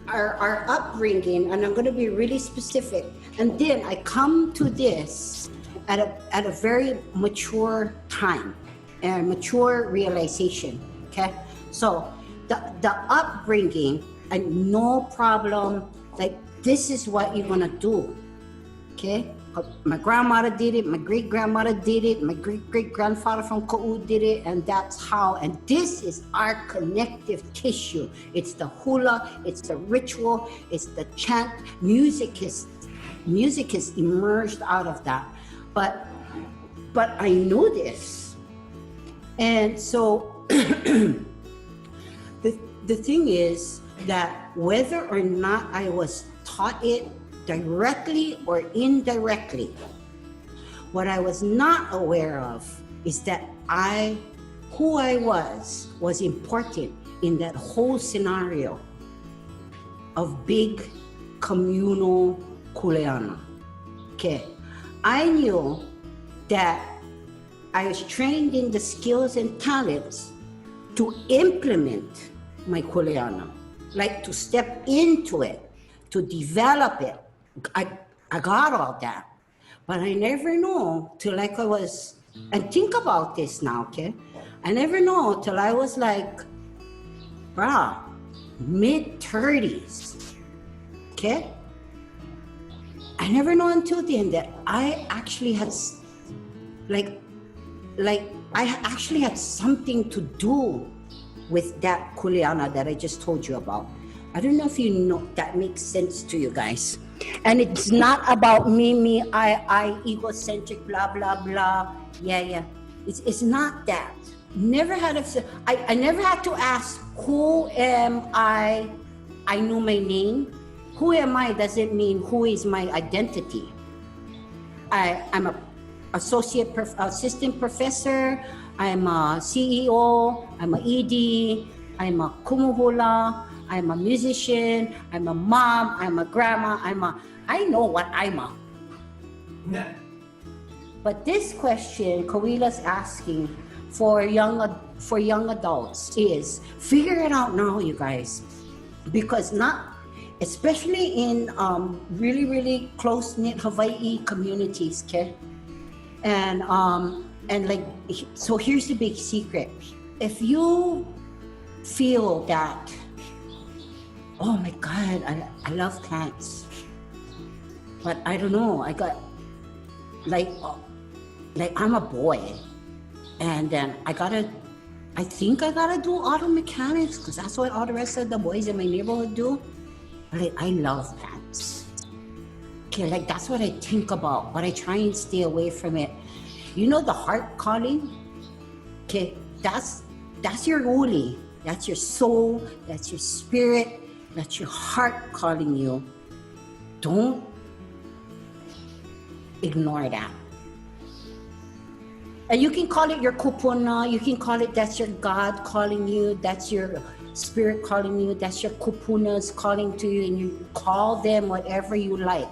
Our upbringing, and I'm going to be really specific. And then I come to this at a very mature time and mature realization. Okay, so the upbringing and no problem. Like this is what you're gonna do. Okay, my grandmother did it. My great grandmother did it. My great grandfather from Ku'u did it, and that's how. And this is our connective tissue. It's the hula. It's the ritual. It's the chant. Music is emerged out of that. But I knew this, and so the thing is that whether or not I was taught it directly or indirectly, what I was not aware of is that who I was important in that whole scenario of big communal kuleana. Okay, I knew that I was trained in the skills and talents to implement my kuleana, like to step into it, to develop it. I got all that, but I never know till like I was, and think about this now, okay? I never know till I was like, mid-30s, okay? I never know until then that I actually had, I actually had something to do with that kuleana that I just told you about. I don't know if you know, that makes sense to you guys. And it's not about me, I, egocentric, blah, blah, blah. Yeah. It's not that. Never had I never had to ask, who am I? I know my name. Who am I doesn't mean who is my identity. I'm a assistant professor. I'm a CEO. I'm an ED. I'm a kumuhula, I'm a musician, I'm a mom, I'm a grandma, I know what I'm a. But this question Kawila's asking for young adults is figure it out now, you guys, because especially in really, really close-knit Hawaii communities, okay? And like, so here's the big secret. If you feel that, oh my God, I love plants, but I don't know, I got, like I'm a boy, and then I think I gotta do auto mechanics, because that's what all the rest of the boys in my neighborhood do. Like, I love plants. Okay, like that's what I think about, but I try and stay away from it. You know the heart calling? Okay, that's your uli. That's your soul, that's your spirit, that's your heart calling you. Don't ignore that. And you can call it your kupuna, you can call it that's your God calling you, that's your spirit calling you, that's your kupunas calling to you, and you call them whatever you like.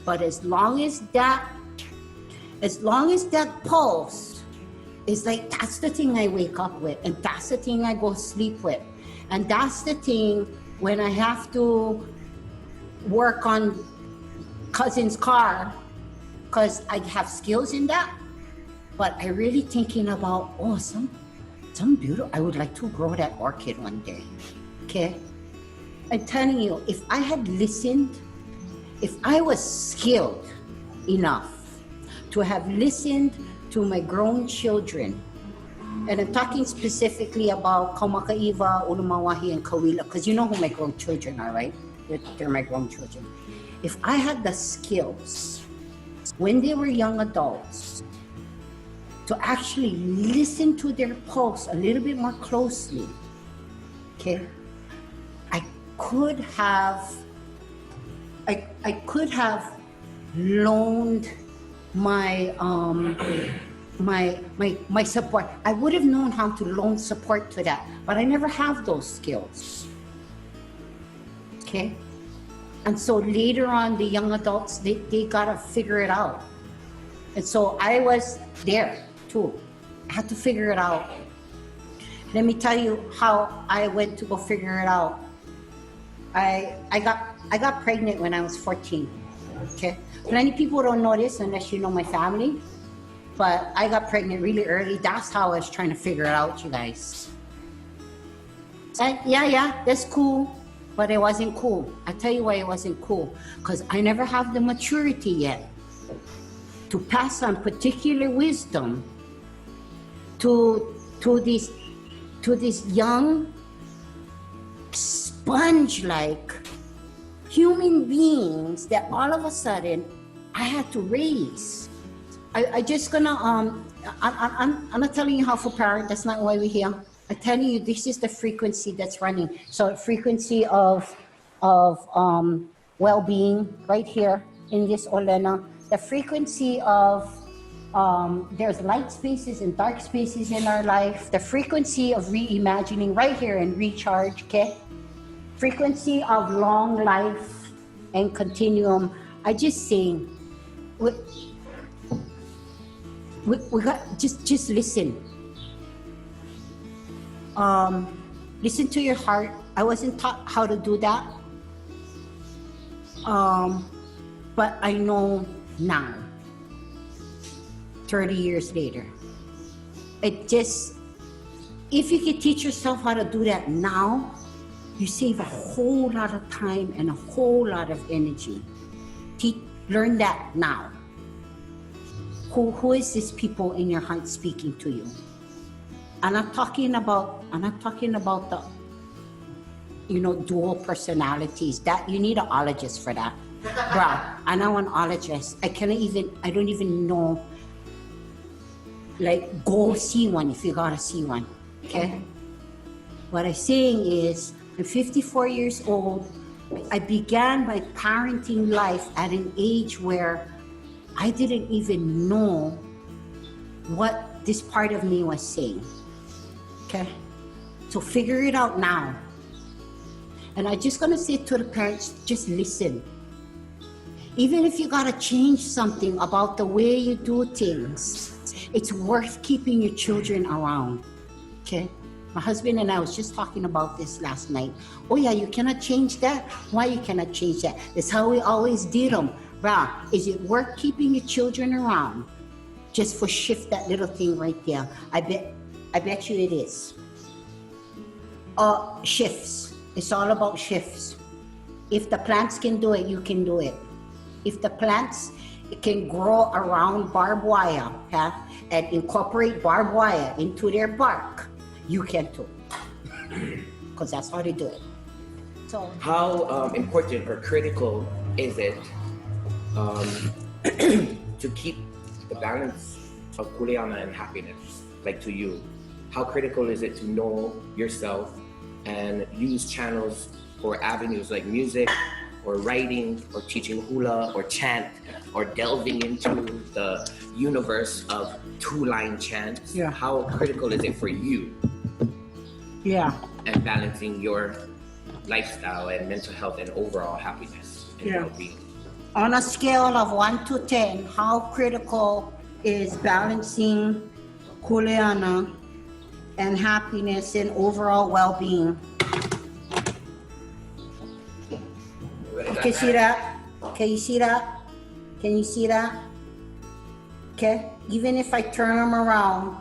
But as long as that pulse is like, that's the thing I wake up with, and that's the thing I go sleep with, and that's the thing when I have to work on cousin's car, because I have skills in that. But I really thinking about, some beautiful, I would like to grow that orchid one day, okay? I'm telling you, if I had listened, if I was skilled enough to have listened to my grown children, and I'm talking specifically about Kaumakaiwa, Ulumawahi, and Kawila, because you know who my grown children are, right? They're my grown children. If I had the skills when they were young adults to actually listen to their pulse a little bit more closely, okay, I could have loaned my my support. I would have known how to loan support to that, but I never have those skills. Okay? And so later on, the young adults, they gotta figure it out. And so I was there too. I had to figure it out. Let me tell you how I went to go figure it out. I got pregnant when I was 14. Okay? Many people don't know this unless you know my family, but I got pregnant really early. That's how I was trying to figure it out, you guys. And yeah, that's cool, but it wasn't cool. I tell you why it wasn't cool. Because I never have the maturity yet to pass on particular wisdom to these young sponge-like human beings that all of a sudden I had to raise. I just gonna I'm not telling you how for parent. That's not why we're here. I'm telling you this is the frequency that's running. So frequency of well-being right here in this olena. The frequency of there's light spaces and dark spaces in our life. The frequency of reimagining right here and recharge. Okay. Frequency of long life and continuum. I just saying, we got just listen. Listen to your heart. I wasn't taught how to do that, but I know now. 30 years later, it just, if you can teach yourself how to do that now, you save a whole lot of time and a whole lot of energy. Learn that now. Who is this people in your heart speaking to you? I'm not talking about the, dual personalities. That you need an ologist for that. Bro, I know an ologist. I don't even know. Like, go see one if you gotta see one, okay? What I'm saying is, I'm 54 years old. I began my parenting life at an age where I didn't even know what this part of me was saying, okay? So figure it out now. And I'm just gonna say to the parents, just listen. Even if you gotta change something about the way you do things, it's worth keeping your children around, okay? My husband and I was just talking about this last night. Oh yeah, you cannot change that? Why you cannot change that? That's how we always did them. Bruh, is it worth keeping your children around just for shift that little thing right there? I bet you it is. Shifts. It's all about shifts. If the plants can do it, you can do it. If the plants can grow around barbed wire, and incorporate barbed wire into their bark, you can too. Because that's how they do it. So how important or critical is it to keep the balance of kuleana and happiness, like to you? How critical is it to know yourself and use channels or avenues like music or writing or teaching hula or chant or delving into the universe of two-line chants? Yeah. How critical is it for you? yeah, And balancing your lifestyle and mental health and overall happiness and Yeah. well-being? on a scale of 1 to 10, how critical is balancing kuleana and happiness and overall well-being? Can you see that? Can you see that? Can you see that? Okay, even if I turn them around,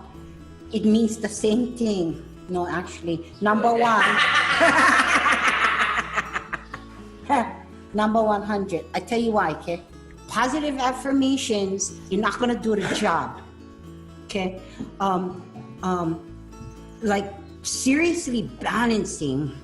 it means the same thing. No, actually, number one. Number 100. I tell you why, okay? Positive affirmations, you're not gonna do the job. Okay? Like seriously balancing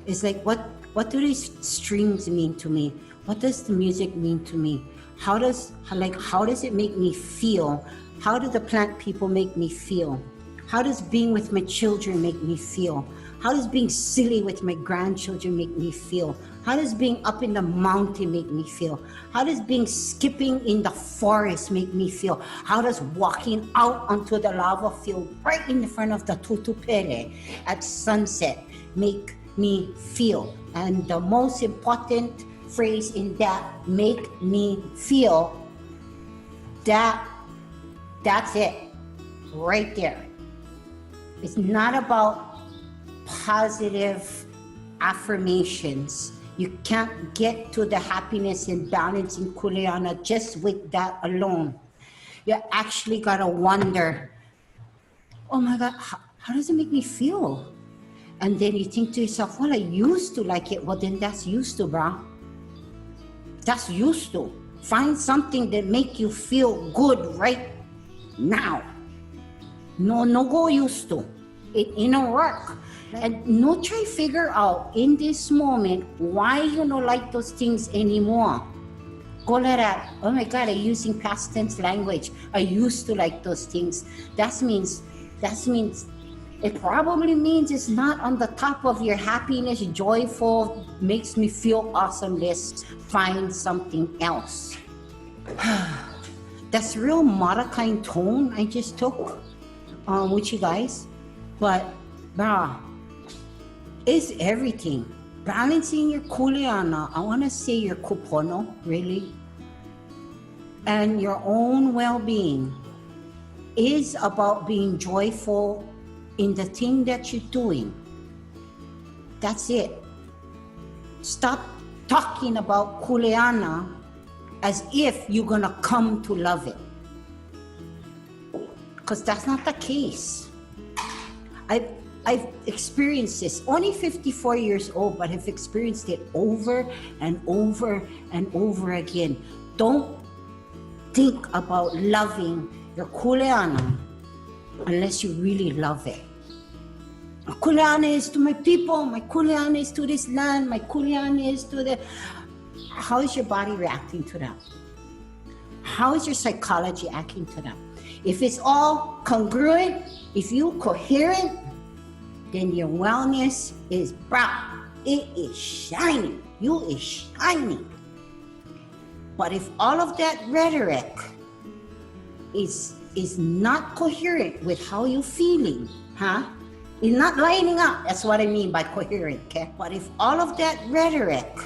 is like what do these strings mean to me? What does the music mean to me? How does it make me feel? How do the plant people make me feel? How does being with my children make me feel? How does being silly with my grandchildren make me feel? How does being up in the mountain make me feel? How does being skipping in the forest make me feel? How does walking out onto the lava field right in front of the Tutupele at sunset make me feel? And the most important phrase in that, make me feel, that's it, right there. It's not about positive affirmations. You can't get to the happiness and balance in kuleana just with that alone. You actually gotta wonder, oh my God, how does it make me feel? And then you think to yourself, well, I used to like it. Well, then that's used to, brah. That's used to. Find something that make you feel good right now. No go used to. It don't work. And no try figure out in this moment why you don't like those things anymore. Go like that. Oh my God, I'm using past tense language. I used to like those things. That means it probably means it's not on the top of your happiness, joyful, makes me feel awesome list. Find something else. That's real Maracaian tone I just took with you guys. But, brah, it's everything. Balancing your kuleana, I want to say your kupono, really, and your own well-being is about being joyful in the thing that you're doing. That's it. Stop talking about kuleana as if you're gonna come to love it, because that's not the case. I've experienced this, only 54 years old, but I've experienced it over and over and over again. Don't think about loving your kuleana unless you really love it. My kuleana is to my people, my kuleana is to this land, my kuleana is to the... How is your body reacting to that? How is your psychology acting to that? If it's all congruent, if you're coherent, then your wellness is bright. It is shining. You is shining. But if all of that rhetoric is not coherent with how you're feeling, It's not lining up. That's what I mean by coherent, okay? But if all of that rhetoric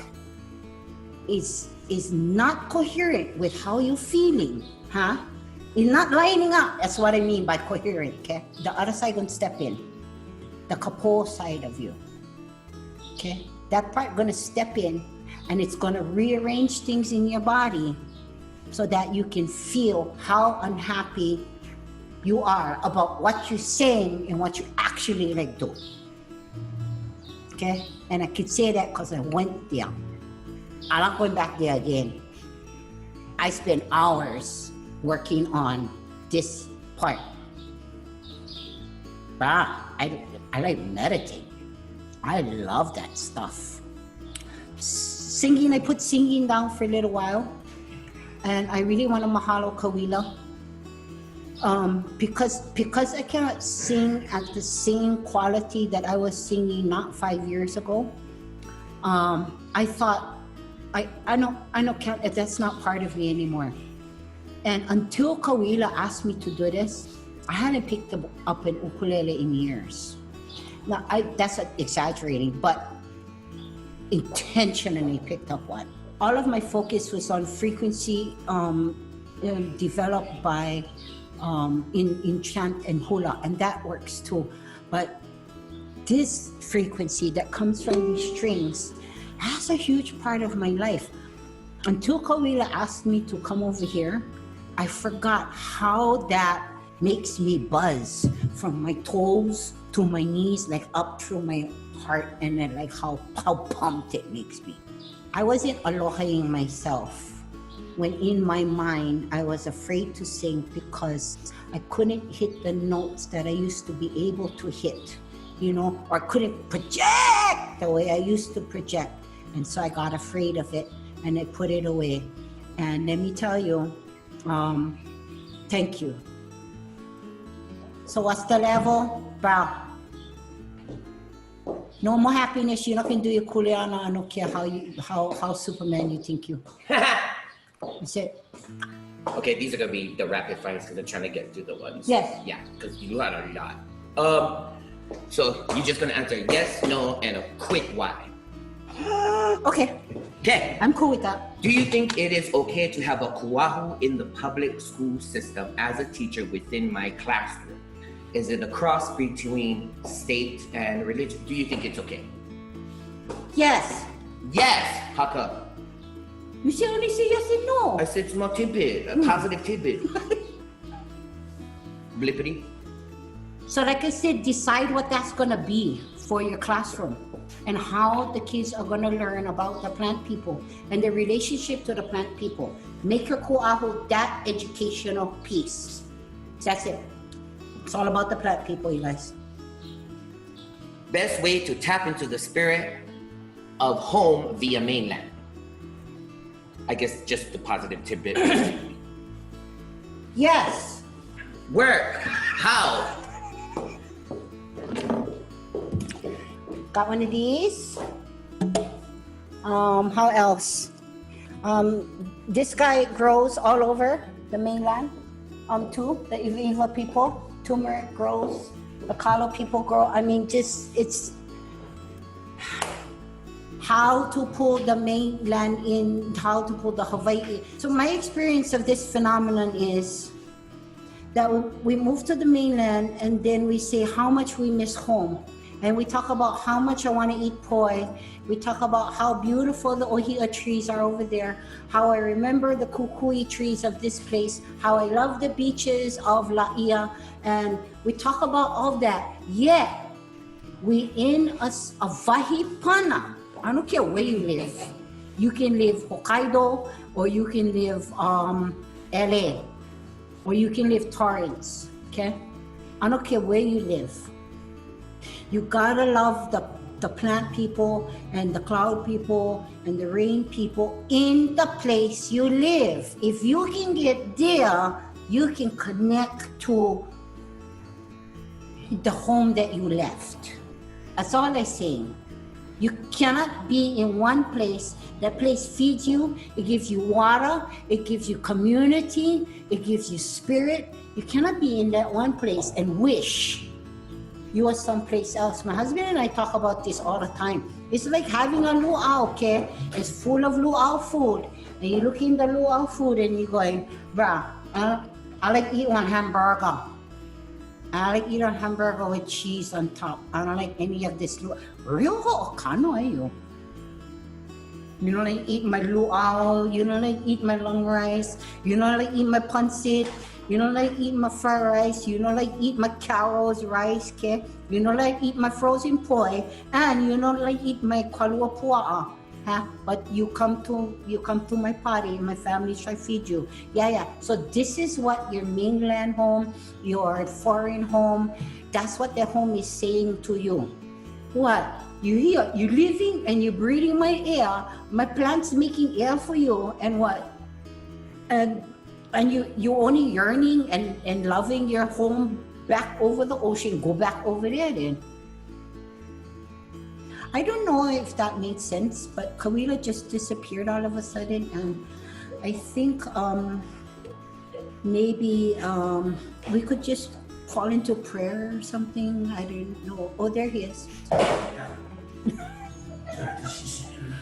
is not coherent with how you're feeling, huh? It's not lining up. That's what I mean by coherent, okay? The other side gonna step in. The kapo side of you, okay? That part gonna step in and it's gonna rearrange things in your body so that you can feel how unhappy you are about what you're saying and what you actually like do. Okay? And I could say that because I went there. I'm not going back there again. I spent hours working on this part. I like meditating. I love that stuff. Singing, I put singing down for a little while. And I really want to mahalo Kawila. Because I cannot sing at the same quality that I was singing not 5 years ago. I thought, I know that's not part of me anymore. And until Kawila asked me to do this, I hadn't picked up an ukulele in years. Now, that's exaggerating, but intentionally picked up one. All of my focus was on frequency developed by in chant and hula, and that works too. But this frequency that comes from these strings has a huge part of my life. Until Kawila asked me to come over here, I forgot how that makes me buzz from my toes to my knees, like up through my heart, and then like how pumped it makes me. I wasn't alohaing myself when in my mind I was afraid to sing because I couldn't hit the notes that I used to be able to hit, or couldn't project the way I used to project. And so I got afraid of it and I put it away. And let me tell you, thank you. So what's the level? Bro, no more happiness. You're not gonna do your kuleana. I don't care how Superman you think you. That's it. Okay, these are gonna be the rapid fires because I'm trying to get through the ones. Yes. Yeah, because you had a lot. So you're just gonna answer yes, no, and a quick why. Okay. Okay. I'm cool with that. Do you think it is okay to have a kuahu in the public school system as a teacher within my classroom? Is it a cross between state and religion? Do you think it's okay? Yes. Yes. How come? You should only say yes and no. I said small tidbit, a positive tidbit. Blippity. So like I said, decide what that's gonna be for your classroom and how the kids are gonna learn about the plant people and their relationship to the plant people. Make your kuahu that educational piece. That's it. It's all about the plant people, you guys. Best way to tap into the spirit of home via mainland. I guess just the positive tidbit. Yes. Work. How? Got one of these. How else? This guy grows all over the mainland. Too. The Iviva people. Turmeric grows. The Kalo people grow. I mean, it's how to pull the mainland in, how to pull the Hawaii. So my experience of this phenomenon is that we move to the mainland and then we say how much we miss home. And we talk about how much I want to eat poi. We talk about how beautiful the ohia trees are over there, how I remember the kukui trees of this place, how I love the beaches of Laia, and we talk about all that. Yet, we in a vahipana. I don't care where you live. You can live Hokkaido, or you can live LA, or you can live Torrance, okay? I don't care where you live. You gotta love the plant people and the cloud people and the rain people in the place you live. If you can get there, you can connect to the home that you left. That's all I'm saying. You cannot be in one place. That place feeds you, it gives you water, it gives you community, it gives you spirit. You cannot be in that one place and wish you are someplace else. My husband and I talk about this all the time. It's like having a luau, okay? It's full of luau food. And you look in the luau food and you're going, bruh, I like eat one hamburger. I like eat a hamburger with cheese on top. I don't like any of this luau. Real kano you. You know, like eat my luau, you know, like eat my long rice, you know, like eat my pancit, you know, like eat my fried rice, you know, like eat my Carol's rice, okay? You know, like eat my frozen poi, and you know, like eat my kalua pua'a. Huh? But you come to my party, my family try feed you. Yeah. So this is what your mainland home, your foreign home, that's what the home is saying to you. What? You here, you living and you're breathing my air, my plants making air for you, and what? And you only yearning and loving your home back over the ocean, go back over there then. I don't know if that made sense, but Kawila just disappeared all of a sudden, and I think maybe we could just fall into prayer or something. I don't know. Oh, there he is.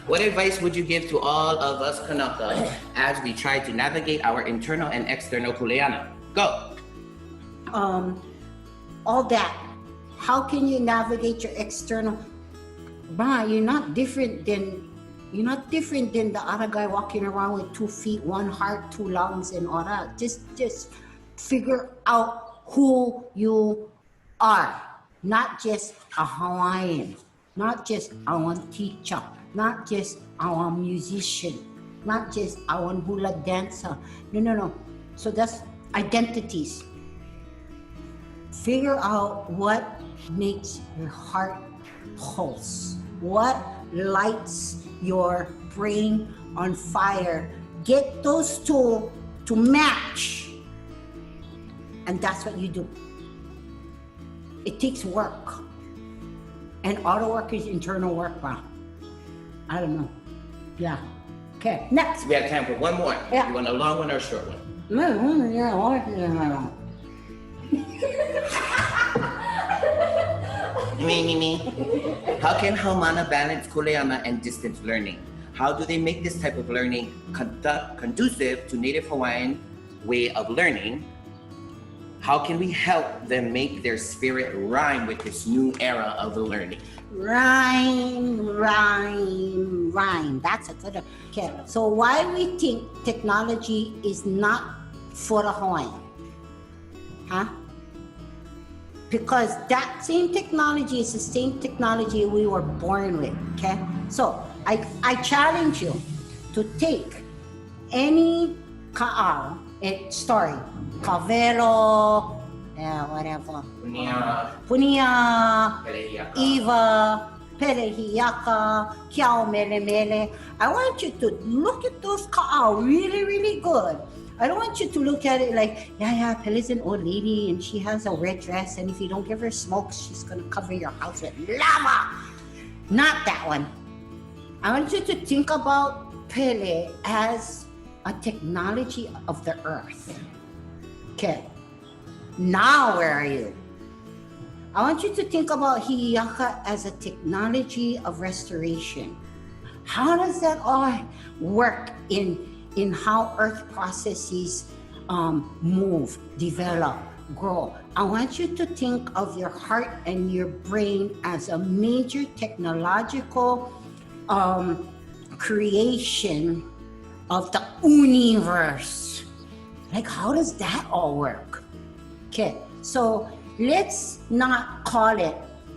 What advice would you give to all of us Kanaka as we try to navigate our internal and external kuleana? Go. All that. How can you navigate your external? You're not different than the other guy walking around with 2 feet, 1 heart, 2 lungs, and all that. Just figure out who you are. Not just a Hawaiian, not just our teacher, not just our musician, not just our hula dancer. No. So that's identities. Figure out what makes your heart pulse, what lights your brain on fire. Get those two to match, and that's what you do. It takes work, and all the work is internal work. I don't know. Yeah. Okay, next. We have time for one more. Yeah. You want a long one or a short one? Me. How can Haumana balance kuleana and distance learning? How do they make this type of learning conducive to Native Hawaiian way of learning? How can we help them make their spirit rhyme with this new era of learning? Rhyme. That's a good one. Okay, so why we think technology is not for the Hawaiian? Huh? Because that same technology is the same technology we were born with, okay? So I challenge you to take any ka'au story, Kavelo, whatever, Punia, Eva, Perehiaka, Kiao Mele. I want you to look at those ka'au really, really good. I don't want you to look at it like, yeah, Pele's an old lady and she has a red dress, and if you don't give her smoke, she's gonna cover your house with lava. Not that one. I want you to think about Pele as a technology of the earth. Okay. Now where are you? I want you to think about Hi'iaka as a technology of restoration. How does that all work in how earth processes move, develop, grow? I want you to think of your heart and your brain as a major technological creation of the universe. Like, how does that all work? Okay, so let's not call it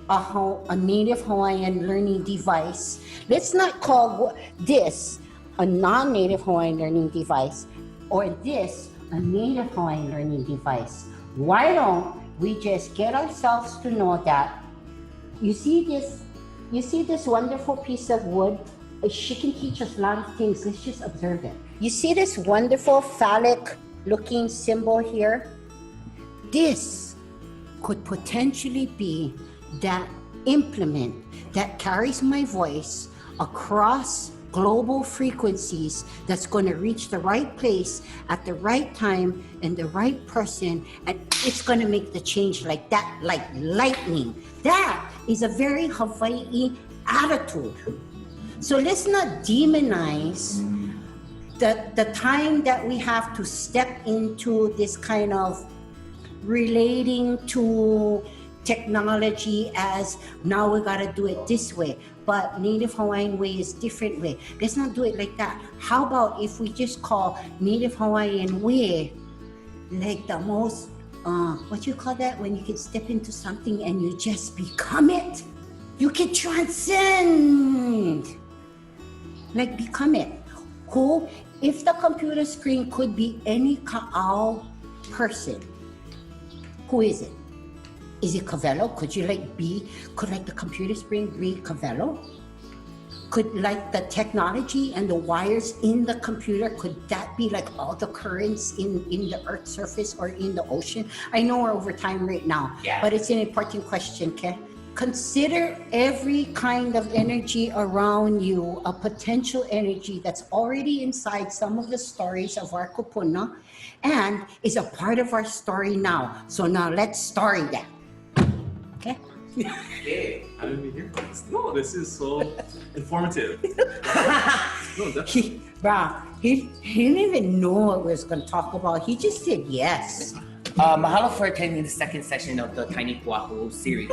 a Native Hawaiian learning device. Let's not call this a non-Native Hawaiian learning device, or this a Native Hawaiian learning device. Why don't we just get ourselves to know that you see this wonderful piece of wood? She can teach us a lot of things. Let's just observe it. You see this wonderful phallic looking symbol here? This could potentially be that implement that carries my voice across global frequencies that's going to reach the right place at the right time and the right person, and it's going to make the change like that, like lightning. That is a very Hawaii attitude. So let's not demonize the time that we have to step into this kind of relating to technology as now we gotta do it this way, but Native Hawaiian way is different way. Let's not do it like that. How about if we just call Native Hawaiian way like the most, what you call that, when you can step into something and you just become it? You can transcend, like become it. Who, if the computer screen could be any ka'au person, who is it? Is it Kavelo? Could you could like the computer screen be Kavelo? Could like the technology and the wires in the computer, could that be like all the currents in the earth's surface or in the ocean? I know we're over time right now, but it's an important question, okay? Consider every kind of energy around you, a potential energy that's already inside some of the stories of our kupuna and is a part of our story now. So now let's story that. Okay? Yeah, I didn't even hear this. No, this is so informative. No, definitely. He didn't even know what we was going to talk about. He just said yes. Mahalo for attending the second session of the Tiny Kuahu series.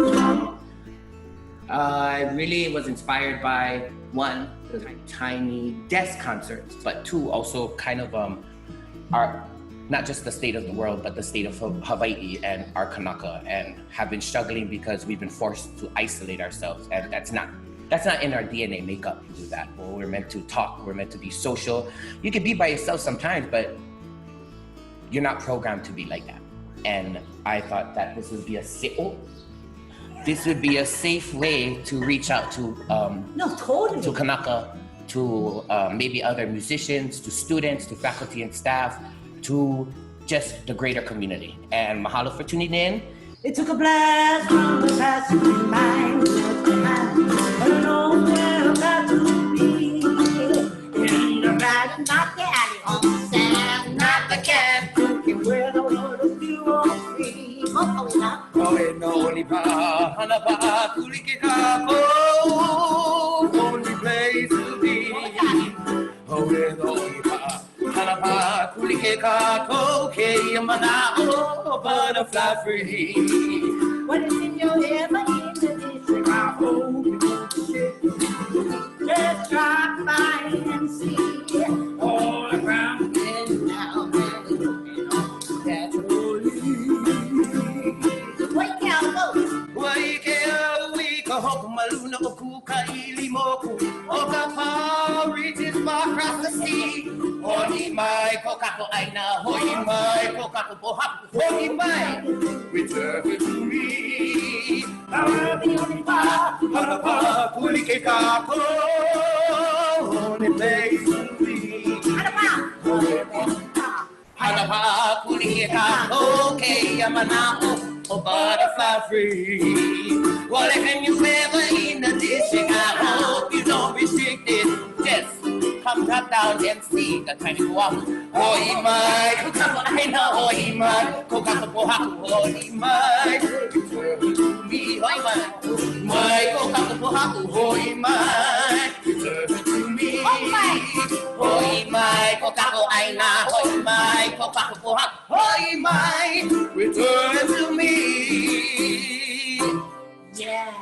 I really was inspired by, one, the tiny desk concerts, but two, also kind of our, not just the state of the world, but the state of Hawaii and our Kanaka, and have been struggling because we've been forced to isolate ourselves, and that's not in our DNA makeup to do that. Well, we're meant to talk, we're meant to be social. You can be by yourself sometimes, but you're not programmed to be like that. And I thought that this would be a safe way to reach out to to Kanaka, to maybe other musicians, to students, to faculty and staff, to just the greater community. And mahalo for tuning in. It took a blast from the past to remind me of the hand. I don't know where I'm about to be. In the valley, not the alley, on the sand, not the cat, cooking where the water still won't free. Only place to be. Butterfly free. What is in your head, but in the district, I hope you don't shit. Just drop by and see all around and now and looking on naturally. Wake out, Wake up, wake up, maluna okuka ilimoku. Okapa reaches far across the sea. Hoi mai kokako aina, hoi mai kokako pohaku, hoi mai, return to me. Hanapa, kulike kako, only place to be. Hanapa, kulike kako, okay, yamanao, oh butterfly free. Whatever you ever in the district, I hope you don't restrict it. Just come drop down and see the Tiny Kuahu. Hoi mai, kokako aina, hoi mai, kokako pohaku, hoi mai, return to me. Hoi mai, mai kokako pohaku, hoi mai, return to me. Hoi mai, kokako aina, hoi mai, kokako pohaku, hoi mai, return to me. Yeah.